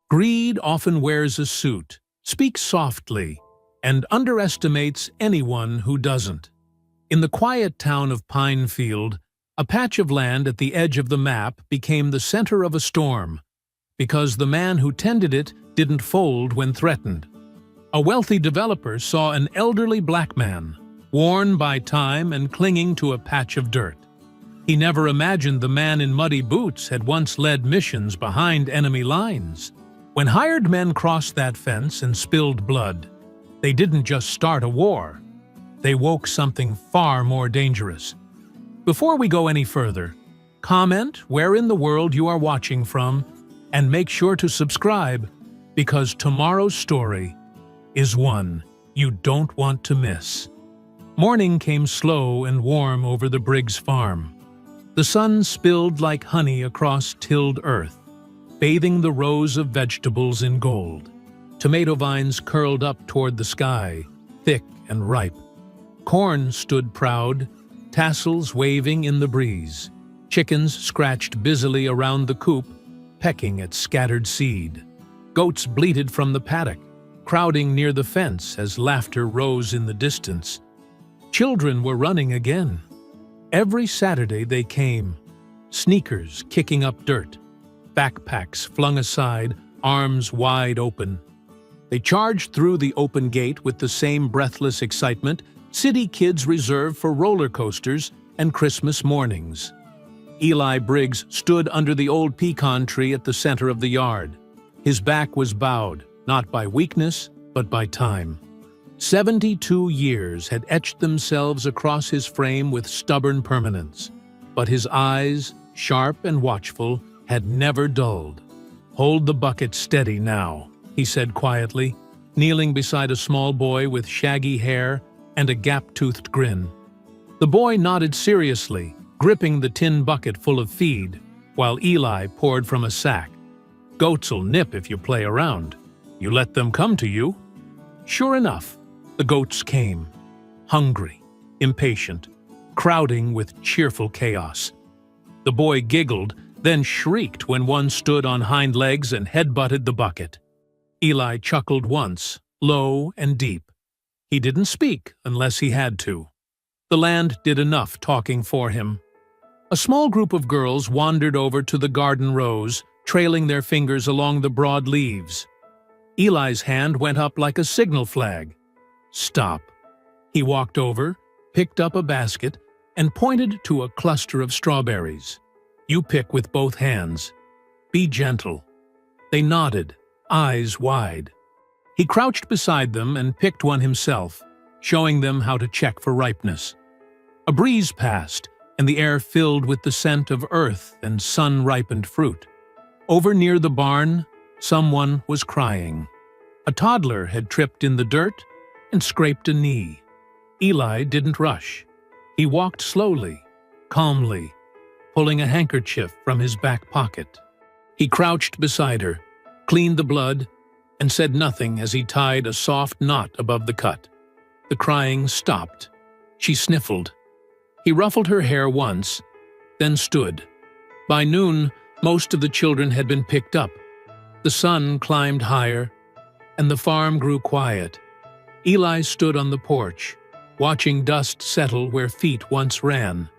Greed often wears a suit, speaks softly, and underestimates anyone who doesn't. In the quiet town of Pinefield, a patch of land at the edge of the map became the center of a storm, because the man who tended it didn't fold when threatened. A wealthy developer saw an elderly black man, worn by time and clinging to a patch of dirt. He never imagined the man in muddy boots had once led missions behind enemy lines. When hired men crossed that fence and spilled blood, they didn't just start a war. They woke something far more dangerous. Before we go any further, comment where in the world you are watching from and make sure to subscribe, because tomorrow's story is one you don't want to miss. Morning came slow and warm over the Briggs farm. The sun spilled like honey across tilled earth, bathing the rows of vegetables in gold. Tomato vines curled up toward the sky, thick and ripe. Corn stood proud, tassels waving in the breeze. Chickens scratched busily around the coop, pecking at scattered seed. Goats bleated from the paddock, crowding near the fence as laughter rose in the distance. Children were running again. Every Saturday they came, sneakers kicking up dirt, backpacks flung aside, arms wide open. They charged through the open gate with the same breathless excitement city kids reserve for roller coasters and Christmas mornings. Eli Briggs stood under the old pecan tree at the center of the yard. His back was bowed, not by weakness, but by time. 72 years had etched themselves across his frame with stubborn permanence, but his eyes, sharp and watchful, had never dulled. "Hold the bucket steady now," he said quietly, kneeling beside a small boy with shaggy hair and a gap-toothed grin. The boy nodded seriously, gripping the tin bucket full of feed, while Eli poured from a sack. "Goats'll nip if you play around. You let them come to you." Sure enough, the goats came, hungry, impatient, crowding with cheerful chaos. The boy giggled, then shrieked when one stood on hind legs and headbutted the bucket. Eli chuckled once, low and deep. He didn't speak unless he had to. The land did enough talking for him. A small group of girls wandered over to the garden rows, trailing their fingers along the broad leaves. Eli's hand went up like a signal flag. "Stop." He walked over, picked up a basket, and pointed to a cluster of strawberries. "You pick with both hands. Be gentle." They nodded, eyes wide. He crouched beside them and picked one himself, showing them how to check for ripeness. A breeze passed, and the air filled with the scent of earth and sun-ripened fruit. Over near the barn, someone was crying. A toddler had tripped in the dirt and scraped a knee. Eli didn't rush. He walked slowly, calmly, pulling a handkerchief from his back pocket. He crouched beside her, cleaned the blood, and said nothing as he tied a soft knot above the cut. The crying stopped. She sniffled. He ruffled her hair once, then stood. By noon, most of the children had been picked up. The sun climbed higher, and the farm grew quiet. Eli stood on the porch, watching dust settle where feet once ran.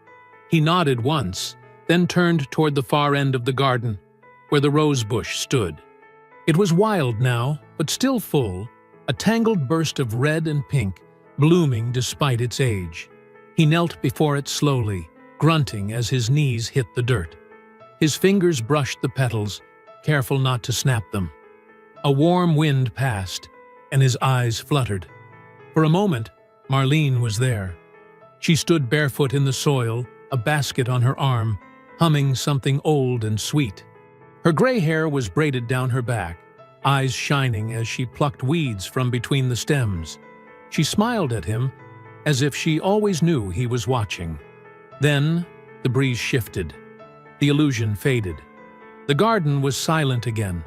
He nodded once, then turned toward the far end of the garden, where the rose bush stood. It was wild now, but still full, a tangled burst of red and pink, blooming despite its age. He knelt before it slowly, grunting as his knees hit the dirt. His fingers brushed the petals, careful not to snap them. A warm wind passed, and his eyes fluttered. For a moment, Marlene was there. She stood barefoot in the soil, a basket on her arm, humming something old and sweet. Her gray hair was braided down her back, eyes shining as she plucked weeds from between the stems. She smiled at him, as if she always knew he was watching. Then, the breeze shifted. The illusion faded. The garden was silent again.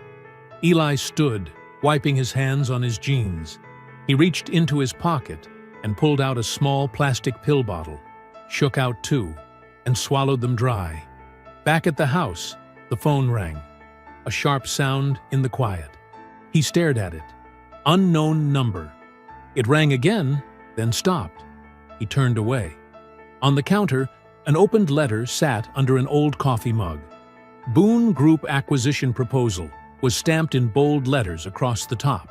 Eli stood, wiping his hands on his jeans. He reached into his pocket and pulled out a small plastic pill bottle, shook out two, and swallowed them dry. Back at the house, the phone rang. a sharp sound in the quiet. He stared at it. Unknown number. It rang again, then stopped. He turned away. On the counter, an opened letter sat under an old coffee mug. Boone Group Acquisition Proposal was stamped in bold letters across the top.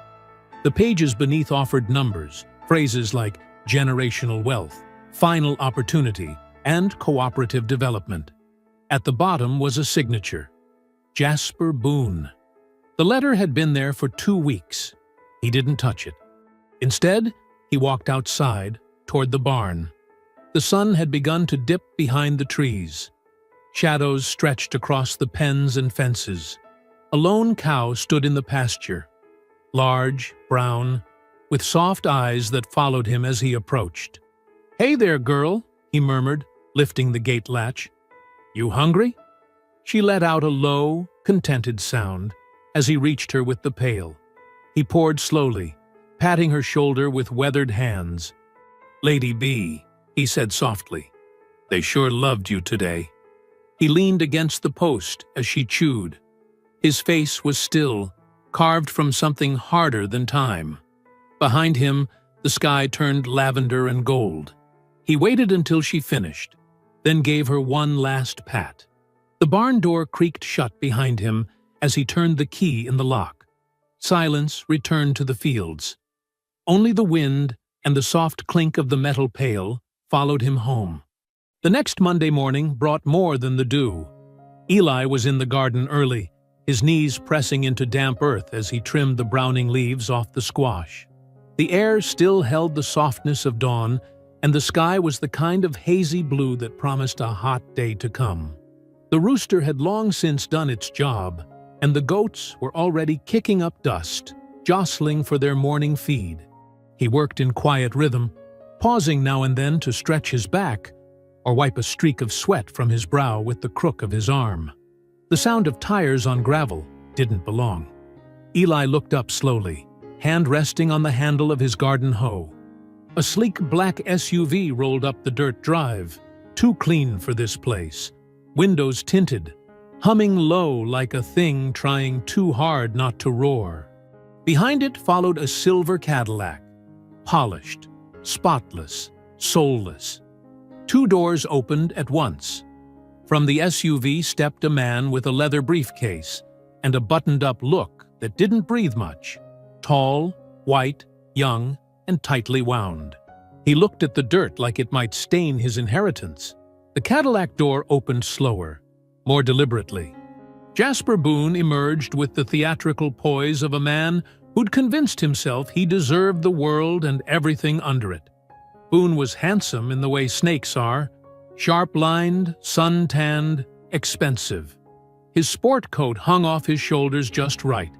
The pages beneath offered numbers, phrases like generational wealth, final opportunity, and cooperative development. At the bottom was a signature, Jasper Boone. The letter had been there for 2 weeks. He didn't touch it. Instead, he walked outside, toward the barn. The sun had begun to dip behind the trees. Shadows stretched across the pens and fences. A lone cow stood in the pasture, large, brown, with soft eyes that followed him as he approached. "Hey there, girl," he murmured, lifting the gate latch. "You hungry?" She let out a low, contented sound as he reached her with the pail. He poured slowly, patting her shoulder with weathered hands. "Lady B," he said softly, "they sure loved you today." He leaned against the post as she chewed. His face was still, carved from something harder than time. Behind him, the sky turned lavender and gold. He waited until she finished, then gave her one last pat. The barn door creaked shut behind him as he turned the key in the lock. Silence returned to the fields. Only the wind and the soft clink of the metal pail followed him home. The next Monday morning brought more than the dew. Eli was in the garden early, his knees pressing into damp earth as he trimmed the browning leaves off the squash. The air still held the softness of dawn, and the sky was the kind of hazy blue that promised a hot day to come. The rooster had long since done its job, and the goats were already kicking up dust, jostling for their morning feed. He worked in quiet rhythm, pausing now and then to stretch his back or wipe a streak of sweat from his brow with the crook of his arm. The sound of tires on gravel didn't belong. Eli looked up slowly, hand resting on the handle of his garden hoe. A sleek black SUV rolled up the dirt drive, too clean for this place, windows tinted, humming low like a thing trying too hard not to roar. Behind it followed a silver Cadillac, polished, spotless, soulless. 2 doors opened at once. From the SUV stepped a man with a leather briefcase and a buttoned-up look that didn't breathe much. Tall, white, young, and tightly wound. He looked at the dirt like it might stain his inheritance. The Cadillac door opened slower, more deliberately. Jasper Boone emerged with the theatrical poise of a man who'd convinced himself he deserved the world and everything under it. Boone was handsome in the way snakes are, sharp-lined, sun-tanned, expensive. His sport coat hung off his shoulders just right,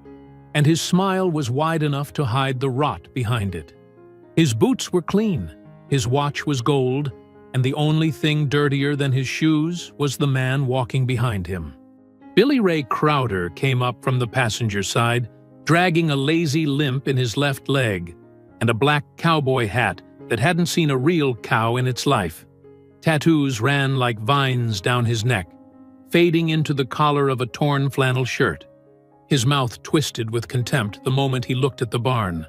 and his smile was wide enough to hide the rot behind it. His boots were clean, his watch was gold, and the only thing dirtier than his shoes was the man walking behind him. Billy Ray Crowder came up from the passenger side, dragging a lazy limp in his left leg and a black cowboy hat that hadn't seen a real cow in its life. Tattoos ran like vines down his neck, fading into the collar of a torn flannel shirt. His mouth twisted with contempt the moment he looked at the barn.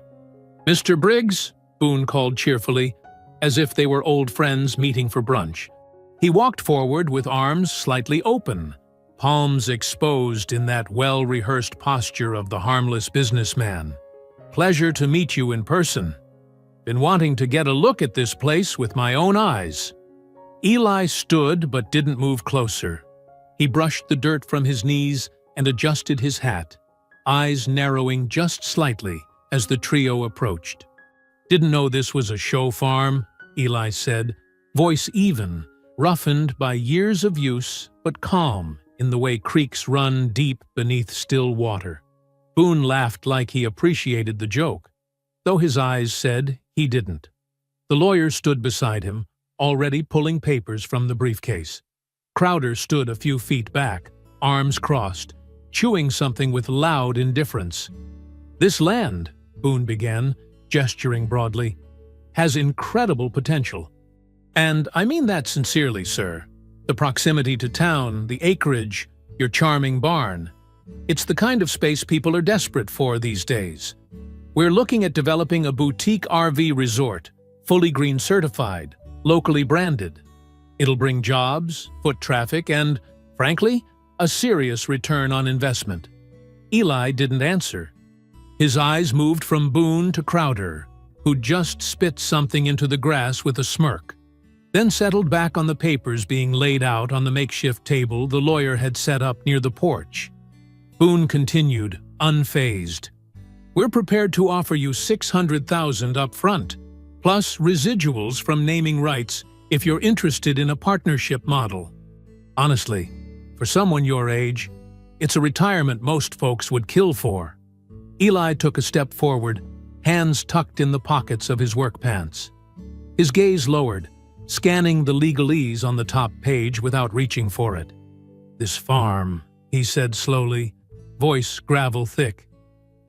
"Mr. Briggs," Boone called cheerfully, as if they were old friends meeting for brunch. He walked forward with arms slightly open, palms exposed in that well-rehearsed posture of the harmless businessman. "Pleasure to meet you in person. Been wanting to get a look at this place with my own eyes." Eli stood but didn't move closer. He brushed the dirt from his knees and adjusted his hat, eyes narrowing just slightly as the trio approached. "Didn't know this was a show farm," Eli said, voice even, roughened by years of use, but calm in the way creeks run deep beneath still water. Boone laughed like he appreciated the joke, though his eyes said he didn't. The lawyer stood beside him, already pulling papers from the briefcase. Crowder stood a few feet back, arms crossed, chewing something with loud indifference. "This land," Boone began, gesturing broadly, "has incredible potential. And I mean that sincerely, sir. The proximity to town, the acreage, your charming barn. It's the kind of space people are desperate for these days. We're looking at developing a boutique RV resort, fully green certified, locally branded. It'll bring jobs, foot traffic, and, frankly, a serious return on investment. Eli didn't answer. His eyes moved from Boone to Crowder, who just spit something into the grass with a smirk, then settled back on the papers being laid out on the makeshift table the lawyer had set up near the porch. Boone continued, unfazed. We're prepared to offer you $600,000 up front, plus residuals from naming rights if you're interested in a partnership model. Honestly, for someone your age, it's a retirement most folks would kill for. Eli took a step forward, hands tucked in the pockets of his work pants. His gaze lowered, scanning the legalese on the top page without reaching for it. This farm, he said slowly, voice gravel thick,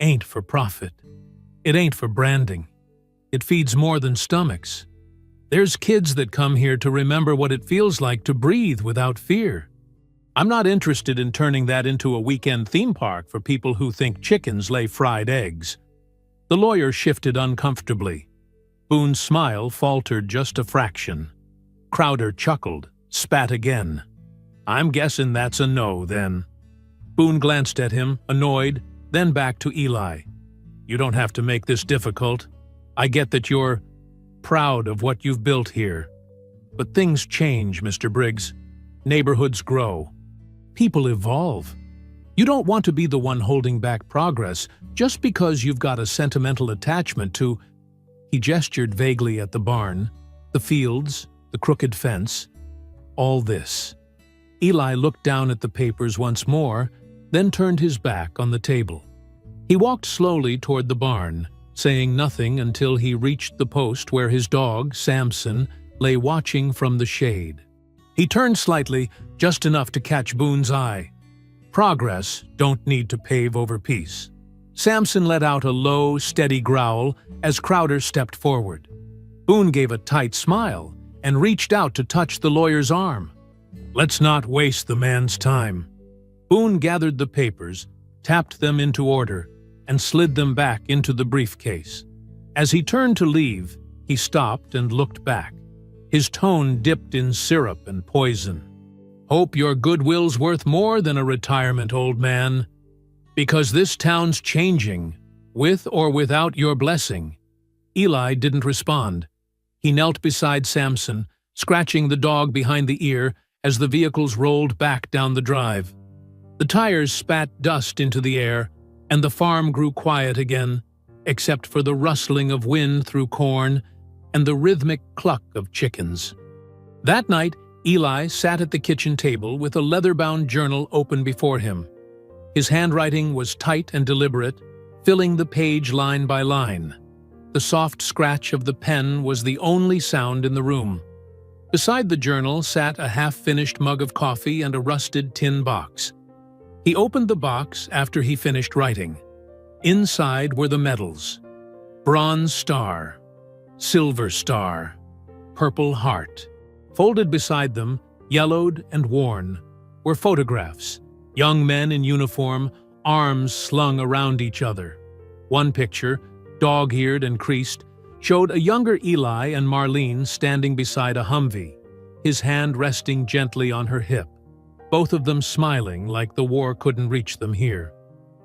ain't for profit. It ain't for branding. It feeds more than stomachs. There's kids that come here to remember what it feels like to breathe without fear. I'm not interested in turning that into a weekend theme park for people who think chickens lay fried eggs. The lawyer shifted uncomfortably. Boone's smile faltered just a fraction. Crowder chuckled, spat again. I'm guessing that's a no, then. Boone glanced at him, annoyed, then back to Eli. You don't have to make this difficult. I get that you're proud of what you've built here. But things change, Mr. Briggs. Neighborhoods grow. People evolve. You don't want to be the one holding back progress just because you've got a sentimental attachment to... He gestured vaguely at the barn, the fields, the crooked fence. All this. Eli looked down at the papers once more, then turned his back on the table. He walked slowly toward the barn, saying nothing until he reached the post where his dog, Samson, lay watching from the shade. He turned slightly, just enough to catch Boone's eye. Progress don't need to pave over peace. Samson let out a low, steady growl as Crowder stepped forward. Boone gave a tight smile and reached out to touch the lawyer's arm. Let's not waste the man's time. Boone gathered the papers, tapped them into order, and slid them back into the briefcase. As he turned to leave, he stopped and looked back. His tone dipped in syrup and poison. Hope your goodwill's worth more than a retirement, old man. Because this town's changing, with or without your blessing. Eli didn't respond. He knelt beside Samson, scratching the dog behind the ear as the vehicles rolled back down the drive. The tires spat dust into the air, and the farm grew quiet again, except for the rustling of wind through corn and the rhythmic cluck of chickens. That night, Eli sat at the kitchen table with a leather-bound journal open before him. His handwriting was tight and deliberate, filling the page line by line. The soft scratch of the pen was the only sound in the room. Beside the journal sat a half-finished mug of coffee and a rusted tin box. He opened the box after he finished writing. Inside were the medals: Bronze Star, Silver Star, Purple Heart. Folded beside them, yellowed and worn, were photographs. Young men in uniform, arms slung around each other. One picture, dog-eared and creased, showed a younger Eli and Marlene standing beside a Humvee, his hand resting gently on her hip, both of them smiling like the war couldn't reach them here.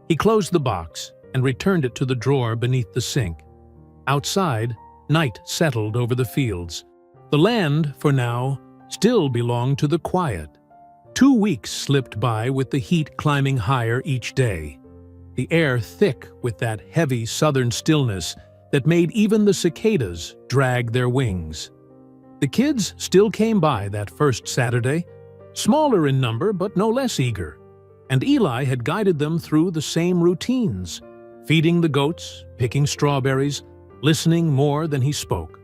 He closed the box and returned it to the drawer beneath the sink. Outside, night settled over the fields. The land, for now, still belonged to the quiet. 2 weeks slipped by with the heat climbing higher each day, the air thick with that heavy southern stillness that made even the cicadas drag their wings. The kids still came by that first Saturday, smaller in number but no less eager, and Eli had guided them through the same routines, feeding the goats, picking strawberries, listening more than he spoke.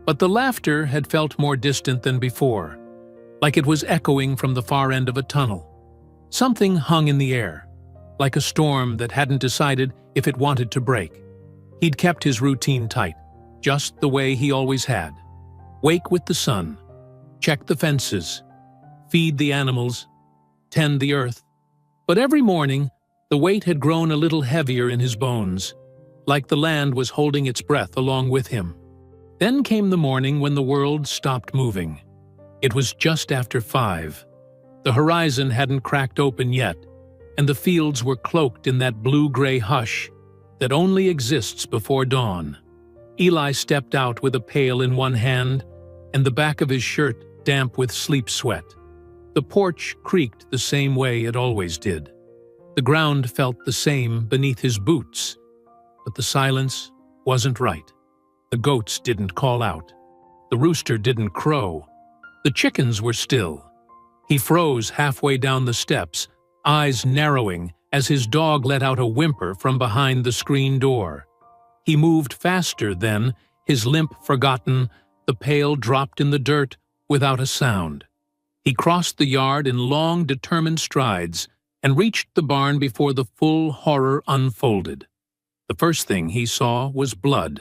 But the laughter had felt more distant than before, like it was echoing from the far end of a tunnel. Something hung in the air, like a storm that hadn't decided if it wanted to break. He'd kept his routine tight, just the way he always had. Wake with the sun, check the fences, feed the animals, tend the earth. But every morning, The weight had grown a little heavier in his bones, like the land was holding its breath along with him. Then came the morning when the world stopped moving. It was just after 5. The horizon hadn't cracked open yet, and the fields were cloaked in that blue-gray hush that only exists before dawn. Eli stepped out with a pail in one hand and the back of his shirt damp with sleep sweat. The porch creaked the same way it always did. The ground felt the same beneath his boots, but the silence wasn't right. The goats didn't call out. The rooster didn't crow. The chickens were still. He froze halfway down the steps, eyes narrowing as his dog let out a whimper from behind the screen door. He moved faster then, his limp forgotten, the pail dropped in the dirt without a sound. He crossed the yard in long, determined strides and reached the barn before the full horror unfolded. The first thing he saw was blood.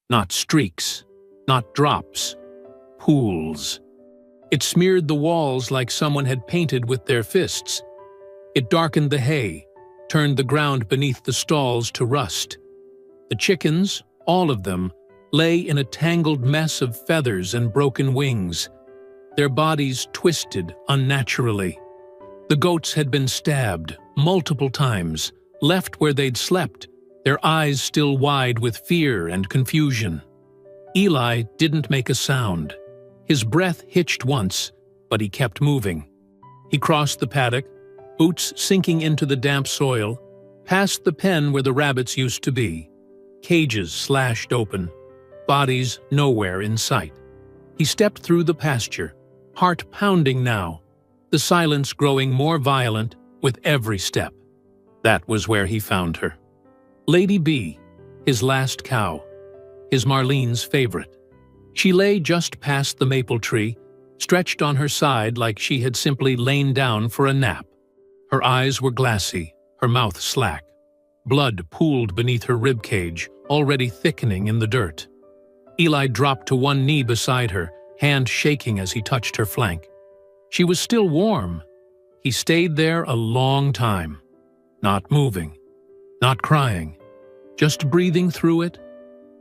Not streaks, not drops, pools. It smeared the walls like someone had painted with their fists. It darkened the hay, turned the ground beneath the stalls to rust. The chickens, all of them, lay in a tangled mess of feathers and broken wings, their bodies twisted unnaturally. The goats had been stabbed multiple times, left where they'd slept, their eyes still wide with fear and confusion. Eli didn't make a sound. His breath hitched once, but he kept moving. He crossed the paddock, boots sinking into the damp soil, past the pen where the rabbits used to be. Cages slashed open, bodies nowhere in sight. He stepped through the pasture, heart pounding now, the silence growing more violent with every step. That was where he found her. Lady B, his last cow, his Marlene's favorite. She lay just past the maple tree, stretched on her side like she had simply lain down for a nap. Her eyes were glassy, her mouth slack. Blood pooled beneath her ribcage, already thickening in the dirt. Eli dropped to one knee beside her, hand shaking as he touched her flank. She was still warm. He stayed there a long time, not moving, not crying, just breathing through it,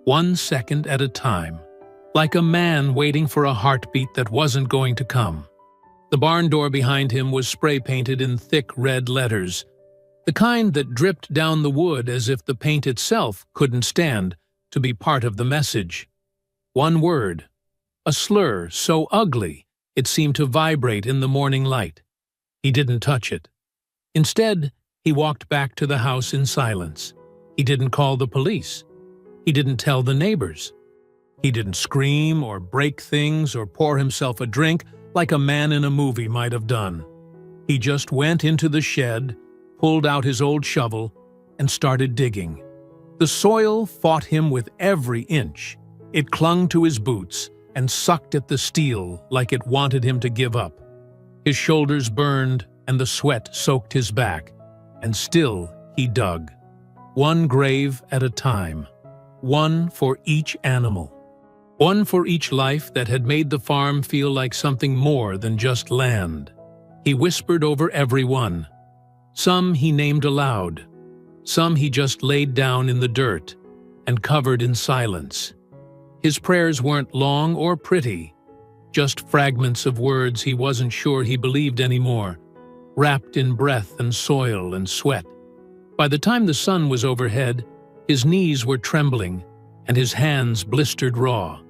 1 second at a time, like a man waiting for a heartbeat that wasn't going to come. The barn door behind him was spray-painted in thick red letters, the kind that dripped down the wood as if the paint itself couldn't stand to be part of the message. One word, a slur so ugly it seemed to vibrate in the morning light. He didn't touch it. Instead, he walked back to the house in silence. He didn't call the police. He didn't tell the neighbors. He didn't scream or break things or pour himself a drink like a man in a movie might have done. He just went into the shed, pulled out his old shovel, and started digging. The soil fought him with every inch. It clung to his boots and sucked at the steel like it wanted him to give up. His shoulders burned and the sweat soaked his back, and still he dug. One grave at a time, one for each animal. One for each life that had made the farm feel like something more than just land. He whispered over every one. Some he named aloud. Some he just laid down in the dirt and covered in silence. His prayers weren't long or pretty, just fragments of words he wasn't sure he believed anymore, wrapped in breath and soil and sweat. By the time the sun was overhead, his knees were trembling and his hands blistered raw.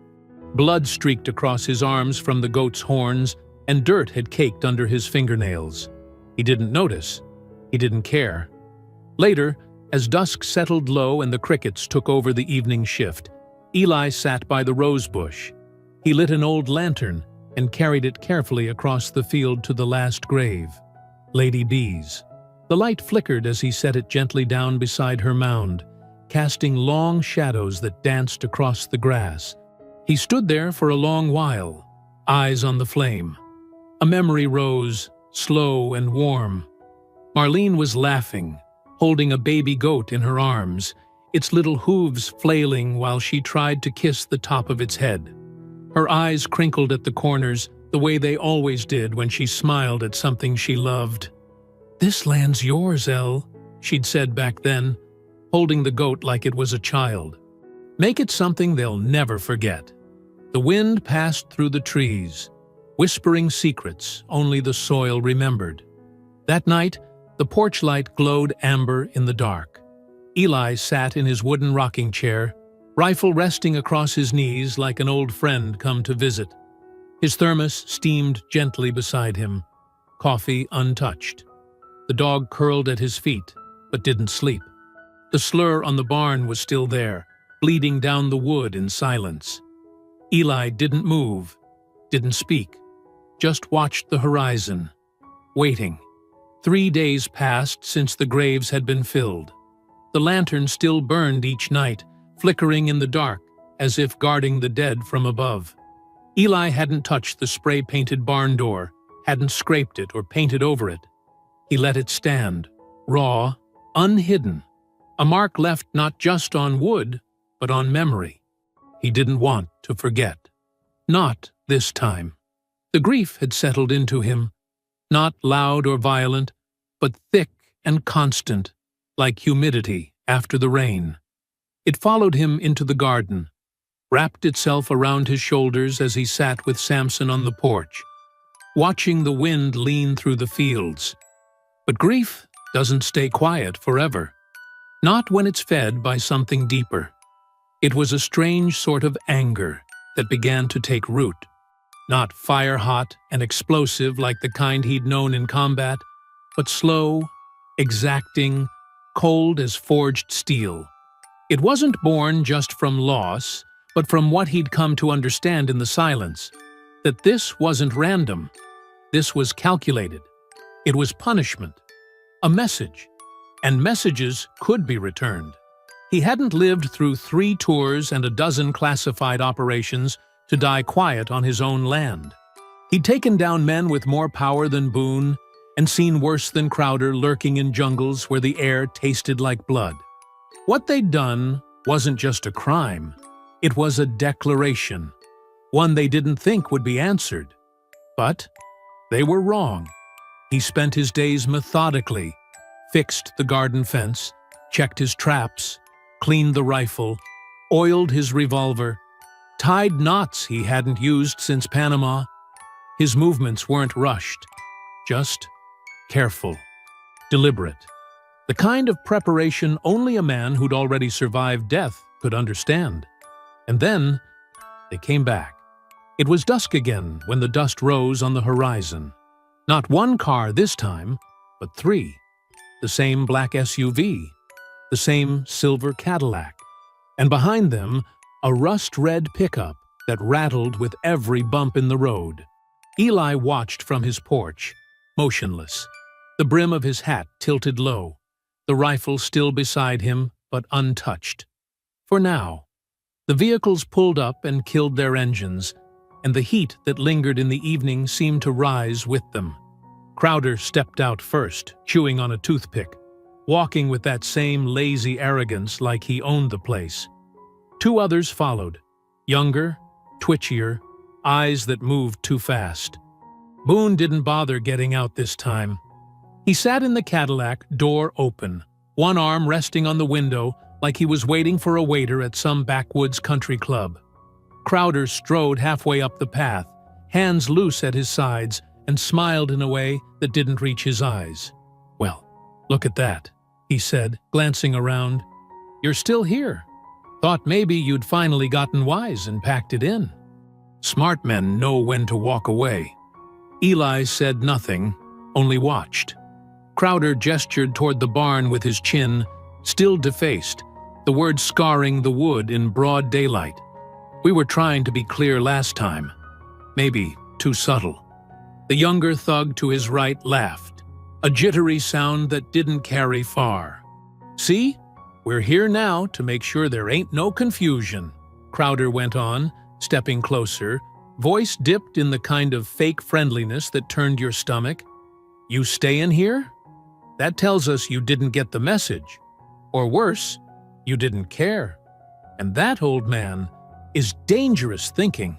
Blood streaked across his arms from the goat's horns, and dirt had caked under his fingernails. He didn't notice. He didn't care. Later, as dusk settled low and the crickets took over the evening shift, Eli sat by the rose bush. He lit an old lantern and carried it carefully across the field to the last grave, Lady B's. The light flickered as he set it gently down beside her mound, casting long shadows that danced across the grass. He stood there for a long while, eyes on the flame. A memory rose, slow and warm. Marlene was laughing, holding a baby goat in her arms, its little hooves flailing while she tried to kiss the top of its head. Her eyes crinkled at the corners the way they always did when she smiled at something she loved. "This land's yours, Elle," she'd said back then, holding the goat like it was a child. Make it something they'll never forget. The wind passed through the trees, whispering secrets only the soil remembered. That night, the porch light glowed amber in the dark. Eli sat in his wooden rocking chair, rifle resting across his knees like an old friend come to visit. His thermos steamed gently beside him, coffee untouched. The dog curled at his feet, but didn't sleep. The slur on the barn was still there, bleeding down the wood in silence. Eli didn't move, didn't speak, just watched the horizon, waiting. 3 days passed since the graves had been filled. The lantern still burned each night, flickering in the dark, as if guarding the dead from above. Eli hadn't touched the spray-painted barn door, hadn't scraped it or painted over it. He let it stand, raw, unhidden, a mark left not just on wood, but on memory. He didn't want to forget. Not this time. The grief had settled into him, not loud or violent, but thick and constant, like humidity after the rain. It followed him into the garden, wrapped itself around his shoulders as he sat with Samson on the porch, watching the wind lean through the fields. But grief doesn't stay quiet forever, not when it's fed by something deeper. It was a strange sort of anger that began to take root, not fire-hot and explosive like the kind he'd known in combat, but slow, exacting, cold as forged steel. It wasn't born just from loss, but from what he'd come to understand in the silence, that this wasn't random. This was calculated. It was punishment, a message, and messages could be returned. He hadn't lived through 3 tours and a dozen classified operations to die quiet on his own land. He'd taken down men with more power than Boone and seen worse than Crowder lurking in jungles where the air tasted like blood. What they'd done wasn't just a crime, it was a declaration, one they didn't think would be answered. But they were wrong. He spent his days methodically, fixed the garden fence, checked his traps, cleaned the rifle, oiled his revolver, tied knots he hadn't used since Panama. His movements weren't rushed, just careful, deliberate. The kind of preparation only a man who'd already survived death could understand. And then they came back. It was dusk again when the dust rose on the horizon. Not 1 car this time, but 3. The same black SUV, the same silver Cadillac, and behind them, a rust-red pickup that rattled with every bump in the road. Eli watched from his porch, motionless, the brim of his hat tilted low, the rifle still beside him but untouched. For now, the vehicles pulled up and killed their engines, and the heat that lingered in the evening seemed to rise with them. Crowder stepped out first, chewing on a toothpick, walking with that same lazy arrogance like he owned the place. 2 others followed, younger, twitchier, eyes that moved too fast. Boone didn't bother getting out this time. He sat in the Cadillac, door open, one arm resting on the window like he was waiting for a waiter at some backwoods country club. Crowder strode halfway up the path, hands loose at his sides, and smiled in a way that didn't reach his eyes. "Well, look at that," he said, glancing around. "You're still here. Thought maybe you'd finally gotten wise and packed it in. Smart men know when to walk away." Eli said nothing, only watched. Crowder gestured toward the barn with his chin, still defaced, the words scarring the wood in broad daylight. "We were trying to be clear last time. Maybe too subtle." The younger thug to his right laughed, a jittery sound that didn't carry far. "See? We're here now to make sure there ain't no confusion," Crowder went on, stepping closer, voice dipped in the kind of fake friendliness that turned your stomach. "You stayin' here? That tells us you didn't get the message. Or worse, you didn't care. And that, old man, is dangerous thinking."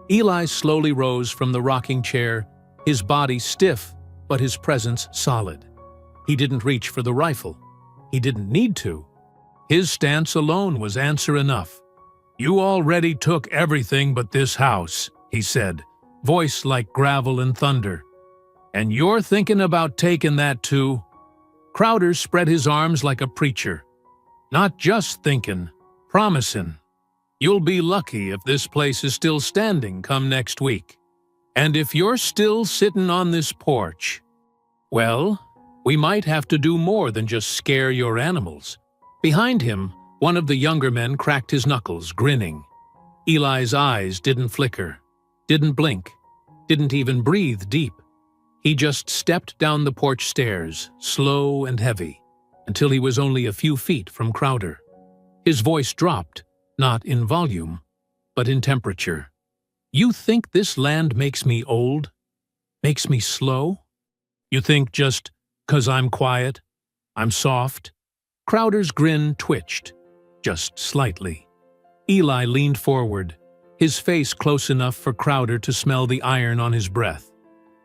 Eli slowly rose from the rocking chair, his body stiff, but his presence solid. He didn't reach for the rifle. He didn't need to. His stance alone was answer enough. "You already took everything but this house," he said, voice like gravel and thunder. "And you're thinking about taking that too?" Crowder spread his arms like a preacher. "Not just thinking, promising. You'll be lucky if this place is still standing come next week. And if you're still sitting on this porch, well, we might have to do more than just scare your animals." Behind him, one of the younger men cracked his knuckles, grinning. Eli's eyes didn't flicker, didn't blink, didn't even breathe deep. He just stepped down the porch stairs, slow and heavy, until he was only a few feet from Crowder. His voice dropped, not in volume, but in temperature. "You think this land makes me old? Makes me slow? You think just 'cause I'm quiet, I'm soft?" Crowder's grin twitched, just slightly. Eli leaned forward, his face close enough for Crowder to smell the iron on his breath.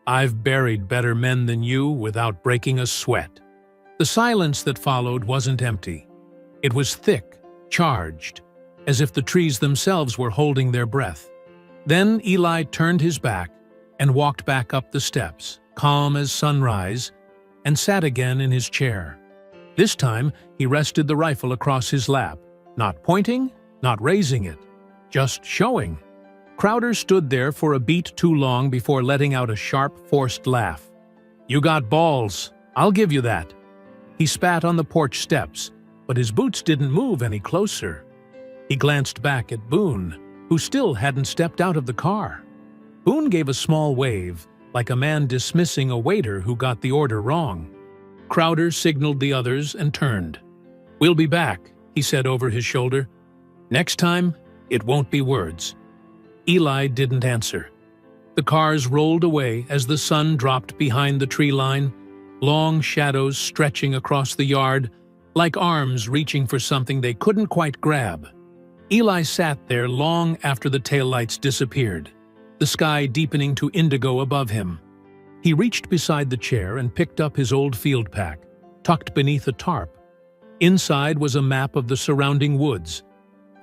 "I've buried better men than you without breaking a sweat." The silence that followed wasn't empty. It was thick, charged, as if the trees themselves were holding their breath. Then Eli turned his back and walked back up the steps, calm as sunrise, and sat again in his chair. This time, he rested the rifle across his lap, not pointing, not raising it, just showing. Crowder stood there for a beat too long before letting out a sharp, forced laugh. "You got balls, I'll give you that." He spat on the porch steps, but his boots didn't move any closer. He glanced back at Boone, who still hadn't stepped out of the car. Boone gave a small wave, like a man dismissing a waiter who got the order wrong. Crowder signaled the others and turned. "We'll be back," he said over his shoulder. "Next time, it won't be words." Eli didn't answer. The cars rolled away as the sun dropped behind the tree line, long shadows stretching across the yard, like arms reaching for something they couldn't quite grab. Eli sat there long after the taillights disappeared, the sky deepening to indigo above him. He reached beside the chair and picked up his old field pack, tucked beneath a tarp. Inside was a map of the surrounding woods,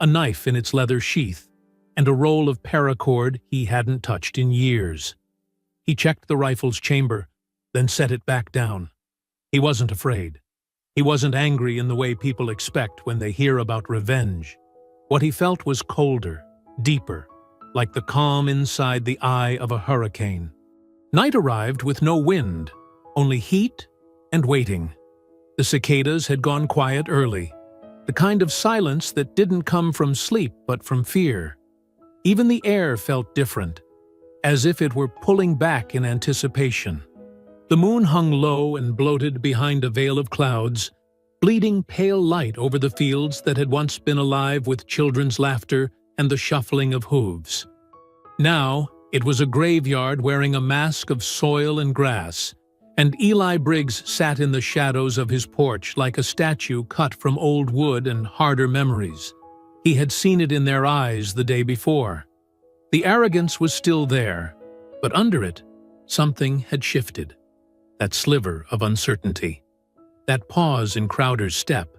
a knife in its leather sheath, and a roll of paracord he hadn't touched in years. He checked the rifle's chamber, then set it back down. He wasn't afraid. He wasn't angry in the way people expect when they hear about revenge. What he felt was colder, deeper, like the calm inside the eye of a hurricane. Night arrived with no wind, only heat and waiting. The cicadas had gone quiet early, the kind of silence that didn't come from sleep but from fear. Even the air felt different, as if it were pulling back in anticipation. The moon hung low and bloated behind a veil of clouds, bleeding pale light over the fields that had once been alive with children's laughter and the shuffling of hooves. Now, it was a graveyard wearing a mask of soil and grass, and Eli Briggs sat in the shadows of his porch like a statue cut from old wood and harder memories. He had seen it in their eyes the day before. The arrogance was still there, but under it, something had shifted. That sliver of uncertainty, that pause in Crowder's step,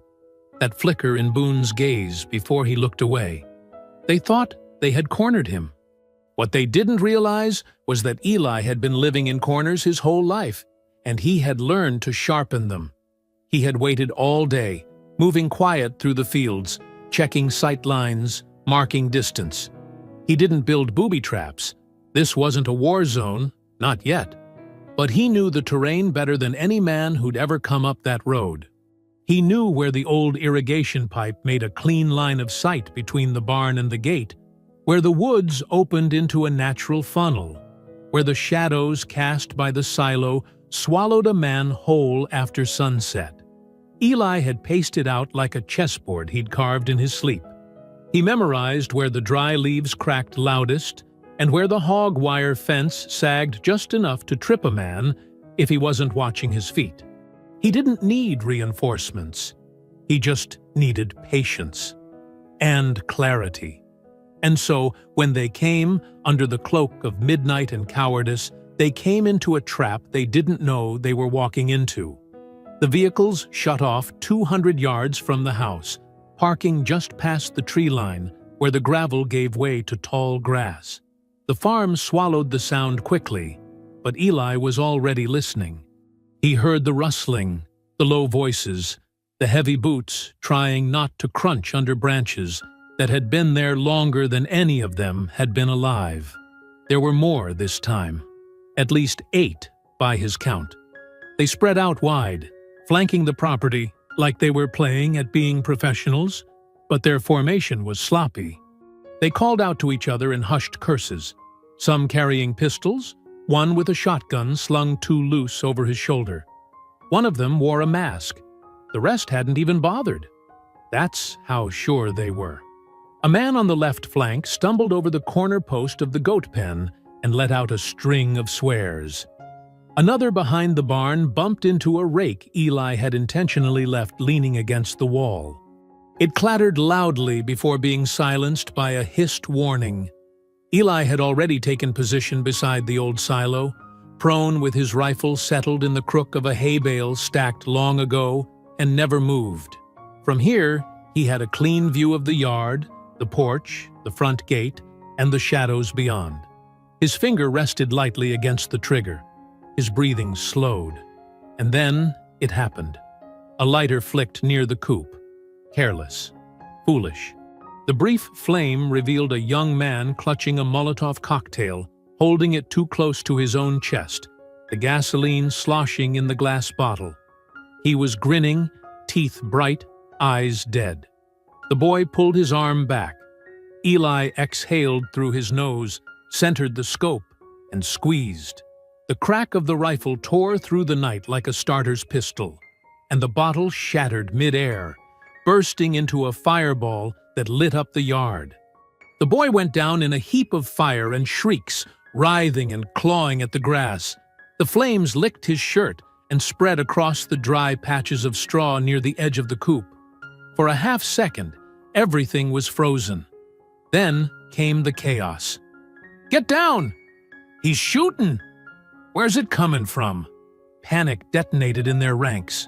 that flicker in Boone's gaze before he looked away. They thought they had cornered him. What they didn't realize was that Eli had been living in corners his whole life, and he had learned to sharpen them. He had waited all day, moving quiet through the fields, checking sight lines, marking distance. He didn't build booby traps. This wasn't a war zone, not yet. But he knew the terrain better than any man who'd ever come up that road. He knew where the old irrigation pipe made a clean line of sight between the barn and the gate, where the woods opened into a natural funnel, where the shadows cast by the silo swallowed a man whole after sunset. Eli had paced it out like a chessboard he'd carved in his sleep. He memorized where the dry leaves cracked loudest and where the hog wire fence sagged just enough to trip a man if he wasn't watching his feet. He didn't need reinforcements. He just needed patience and clarity. And so, when they came, under the cloak of midnight and cowardice, they came into a trap they didn't know they were walking into. The vehicles shut off 200 yards from the house, parking just past the tree line where the gravel gave way to tall grass. The farm swallowed the sound quickly, but Eli was already listening. He heard the rustling, the low voices, the heavy boots trying not to crunch under branches that had been there longer than any of them had been alive. There were more this time, at least 8 by his count. They spread out wide, flanking the property like they were playing at being professionals, but their formation was sloppy. They called out to each other in hushed curses, some carrying pistols, one with a shotgun slung too loose over his shoulder. One of them wore a mask. The rest hadn't even bothered. That's how sure they were. A man on the left flank stumbled over the corner post of the goat pen and let out a string of swears. Another behind the barn bumped into a rake Eli had intentionally left leaning against the wall. It clattered loudly before being silenced by a hissed warning. Eli had already taken position beside the old silo, prone with his rifle settled in the crook of a hay bale stacked long ago and never moved. From here, he had a clean view of the yard, the porch, the front gate, and the shadows beyond. His finger rested lightly against the trigger. His breathing slowed. And then it happened. A lighter flicked near the coop. Careless. Foolish. The brief flame revealed a young man clutching a Molotov cocktail, holding it too close to his own chest, the gasoline sloshing in the glass bottle. He was grinning, teeth bright, eyes dead. The boy pulled his arm back. Eli exhaled through his nose, centered the scope, and squeezed. The crack of the rifle tore through the night like a starter's pistol, and the bottle shattered mid-air, bursting into a fireball that lit up the yard. The boy went down in a heap of fire and shrieks, writhing and clawing at the grass. The flames licked his shirt and spread across the dry patches of straw near the edge of the coop. For a half-second, everything was frozen. Then came the chaos. "Get down! He's shooting! Where's it coming from?" Panic detonated in their ranks.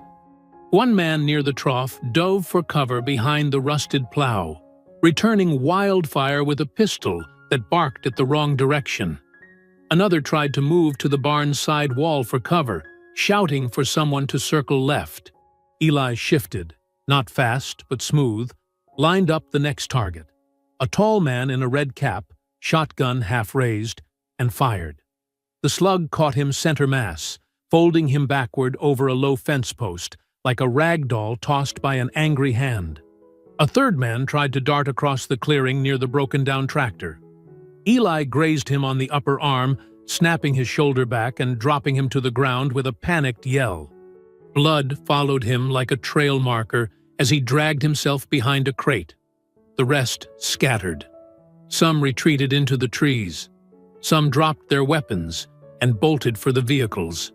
One man near the trough dove for cover behind the rusted plow, returning wildfire with a pistol that barked at the wrong direction. Another tried to move to the barn's side wall for cover, shouting for someone to circle left. Eli shifted, not fast but smooth, lined up the next target. A tall man in a red cap, shotgun half raised, and fired. The slug caught him center mass, folding him backward over a low fence post, like a rag doll tossed by an angry hand. A third man tried to dart across the clearing near the broken-down tractor. Eli grazed him on the upper arm, snapping his shoulder back and dropping him to the ground with a panicked yell. Blood followed him like a trail marker as he dragged himself behind a crate. The rest scattered. Some retreated into the trees. Some dropped their weapons and bolted for the vehicles.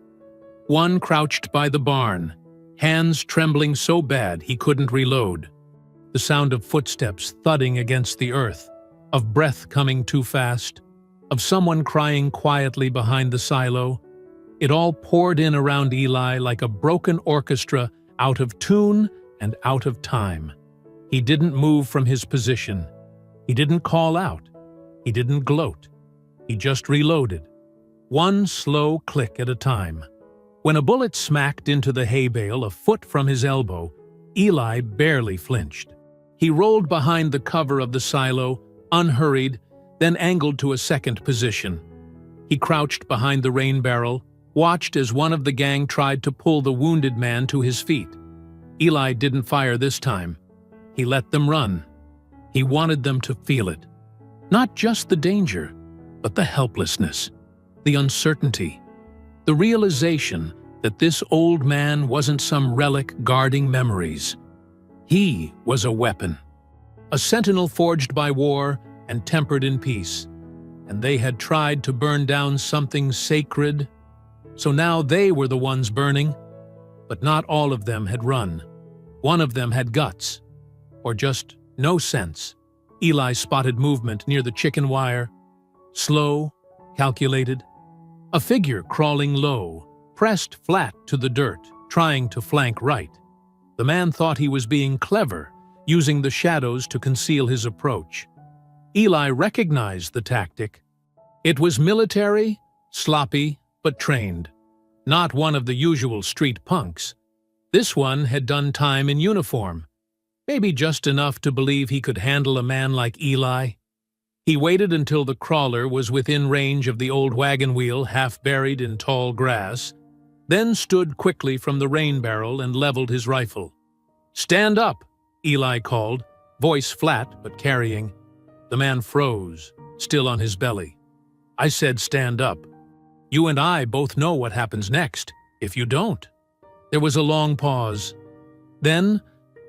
One crouched by the barn, hands trembling so bad he couldn't reload. The sound of footsteps thudding against the earth, of breath coming too fast, of someone crying quietly behind the silo. It all poured in around Eli like a broken orchestra, out of tune and out of time. He didn't move from his position. He didn't call out. He didn't gloat. He just reloaded, one slow click at a time. When a bullet smacked into the hay bale a foot from his elbow, Eli barely flinched. He rolled behind the cover of the silo, unhurried, then angled to a second position. He crouched behind the rain barrel, watched as one of the gang tried to pull the wounded man to his feet. Eli didn't fire this time. He let them run. He wanted them to feel it. Not just the danger, but the helplessness, the uncertainty, the realization that this old man wasn't some relic guarding memories. He was a weapon, a sentinel forged by war and tempered in peace, and they had tried to burn down something sacred, so now they were the ones burning. But not all of them had run. One of them had guts, or just no sense. Eli spotted movement near the chicken wire. Slow, calculated. A figure crawling low, pressed flat to the dirt, trying to flank right. The man thought he was being clever, using the shadows to conceal his approach. Eli recognized the tactic. It was military, sloppy, but trained. Not one of the usual street punks. This one had done time in uniform, maybe just enough to believe he could handle a man like Eli. He waited until the crawler was within range of the old wagon wheel, half buried in tall grass, then stood quickly from the rain barrel and leveled his rifle. "Stand up," Eli called, voice flat but carrying. The man froze, still on his belly. "I said stand up. You and I both know what happens next, if you don't." There was a long pause. Then,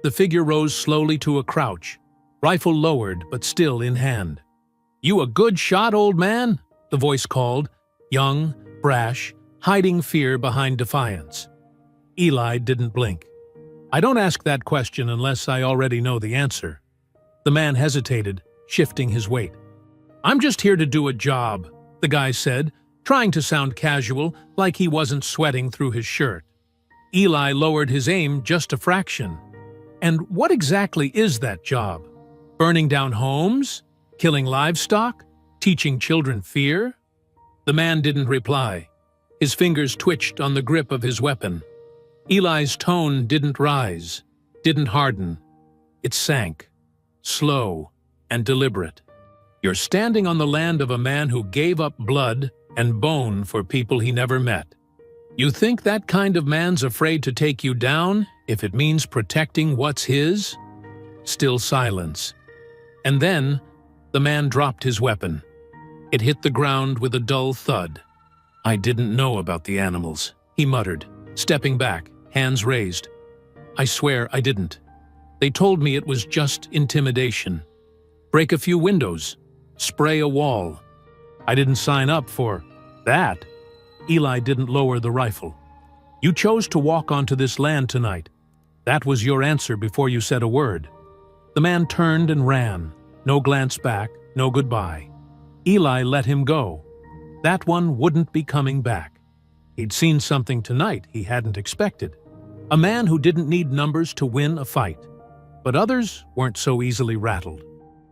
the figure rose slowly to a crouch, rifle lowered but still in hand. "You a good shot, old man?" the voice called, young, brash, hiding fear behind defiance. Eli didn't blink. "I don't ask that question unless I already know the answer." The man hesitated, shifting his weight. "I'm just here to do a job," the guy said, trying to sound casual, like he wasn't sweating through his shirt. Eli lowered his aim just a fraction. "And what exactly is that job? Burning down homes? Killing livestock? Teaching children fear?" The man didn't reply. His fingers twitched on the grip of his weapon. Eli's tone didn't rise, didn't harden. It sank, slow and deliberate. "You're standing on the land of a man who gave up blood and bone for people he never met. You think that kind of man's afraid to take you down if it means protecting what's his?" Still silence. And then, the man dropped his weapon. It hit the ground with a dull thud. "I didn't know about the animals," he muttered, stepping back, hands raised. "I swear I didn't. They told me it was just intimidation. Break a few windows, spray a wall. I didn't sign up for that." Eli didn't lower the rifle. "You chose to walk onto this land tonight. That was your answer before you said a word." The man turned and ran. No glance back, no goodbye. Eli let him go. That one wouldn't be coming back. He'd seen something tonight he hadn't expected. A man who didn't need numbers to win a fight. But others weren't so easily rattled.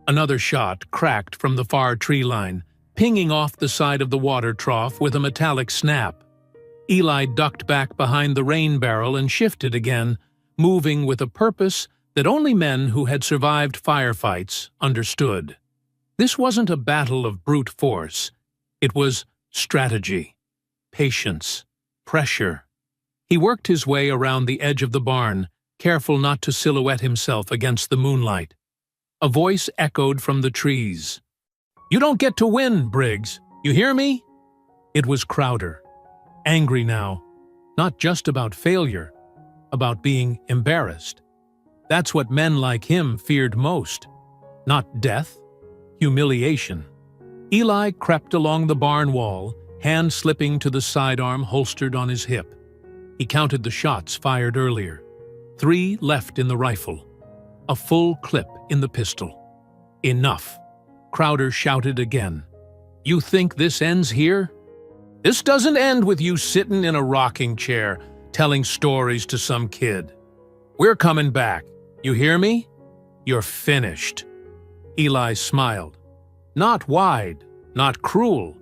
Another shot cracked from the far tree line, pinging off the side of the water trough with a metallic snap. Eli ducked back behind the rain barrel and shifted again, moving with a purpose that only men who had survived firefights understood. This wasn't a battle of brute force. It was strategy, patience, pressure. He worked his way around the edge of the barn, careful not to silhouette himself against the moonlight. A voice echoed from the trees. "You don't get to win, Briggs. You hear me?" It was Crowder, angry now, not just about failure, about being embarrassed. That's what men like him feared most. Not death, humiliation. Eli crept along the barn wall, hand slipping to the sidearm holstered on his hip. He counted the shots fired earlier. 3 left in the rifle. A full clip in the pistol. "Enough," Crowder shouted again. "You think this ends here? This doesn't end with you sitting in a rocking chair, telling stories to some kid. We're coming back. You hear me? You're finished." Eli smiled. Not wide, not cruel,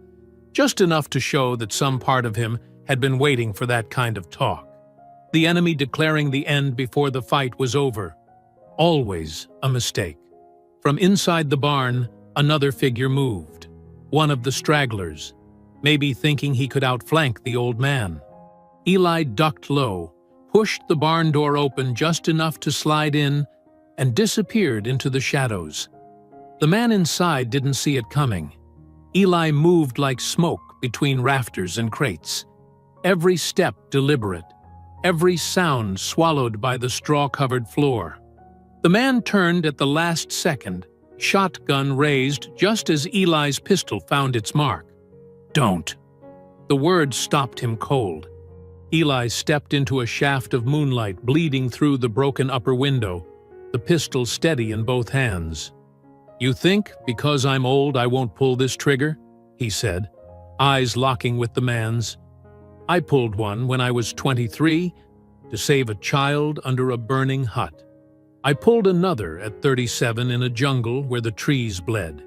just enough to show that some part of him had been waiting for that kind of talk. The enemy declaring the end before the fight was over. Always a mistake. From inside the barn, another figure moved. One of the stragglers, maybe thinking he could outflank the old man. Eli ducked low, pushed the barn door open just enough to slide in, and disappeared into the shadows. The man inside didn't see it coming. Eli moved like smoke between rafters and crates. Every step deliberate, every sound swallowed by the straw-covered floor. The man turned at the last second, shotgun raised just as Eli's pistol found its mark. "Don't." The word stopped him cold. Eli stepped into a shaft of moonlight bleeding through the broken upper window, the pistol steady in both hands. "You think, because I'm old, I won't pull this trigger?" he said, eyes locking with the man's. "I pulled one when I was 23, to save a child under a burning hut. I pulled another at 37 in a jungle where the trees bled.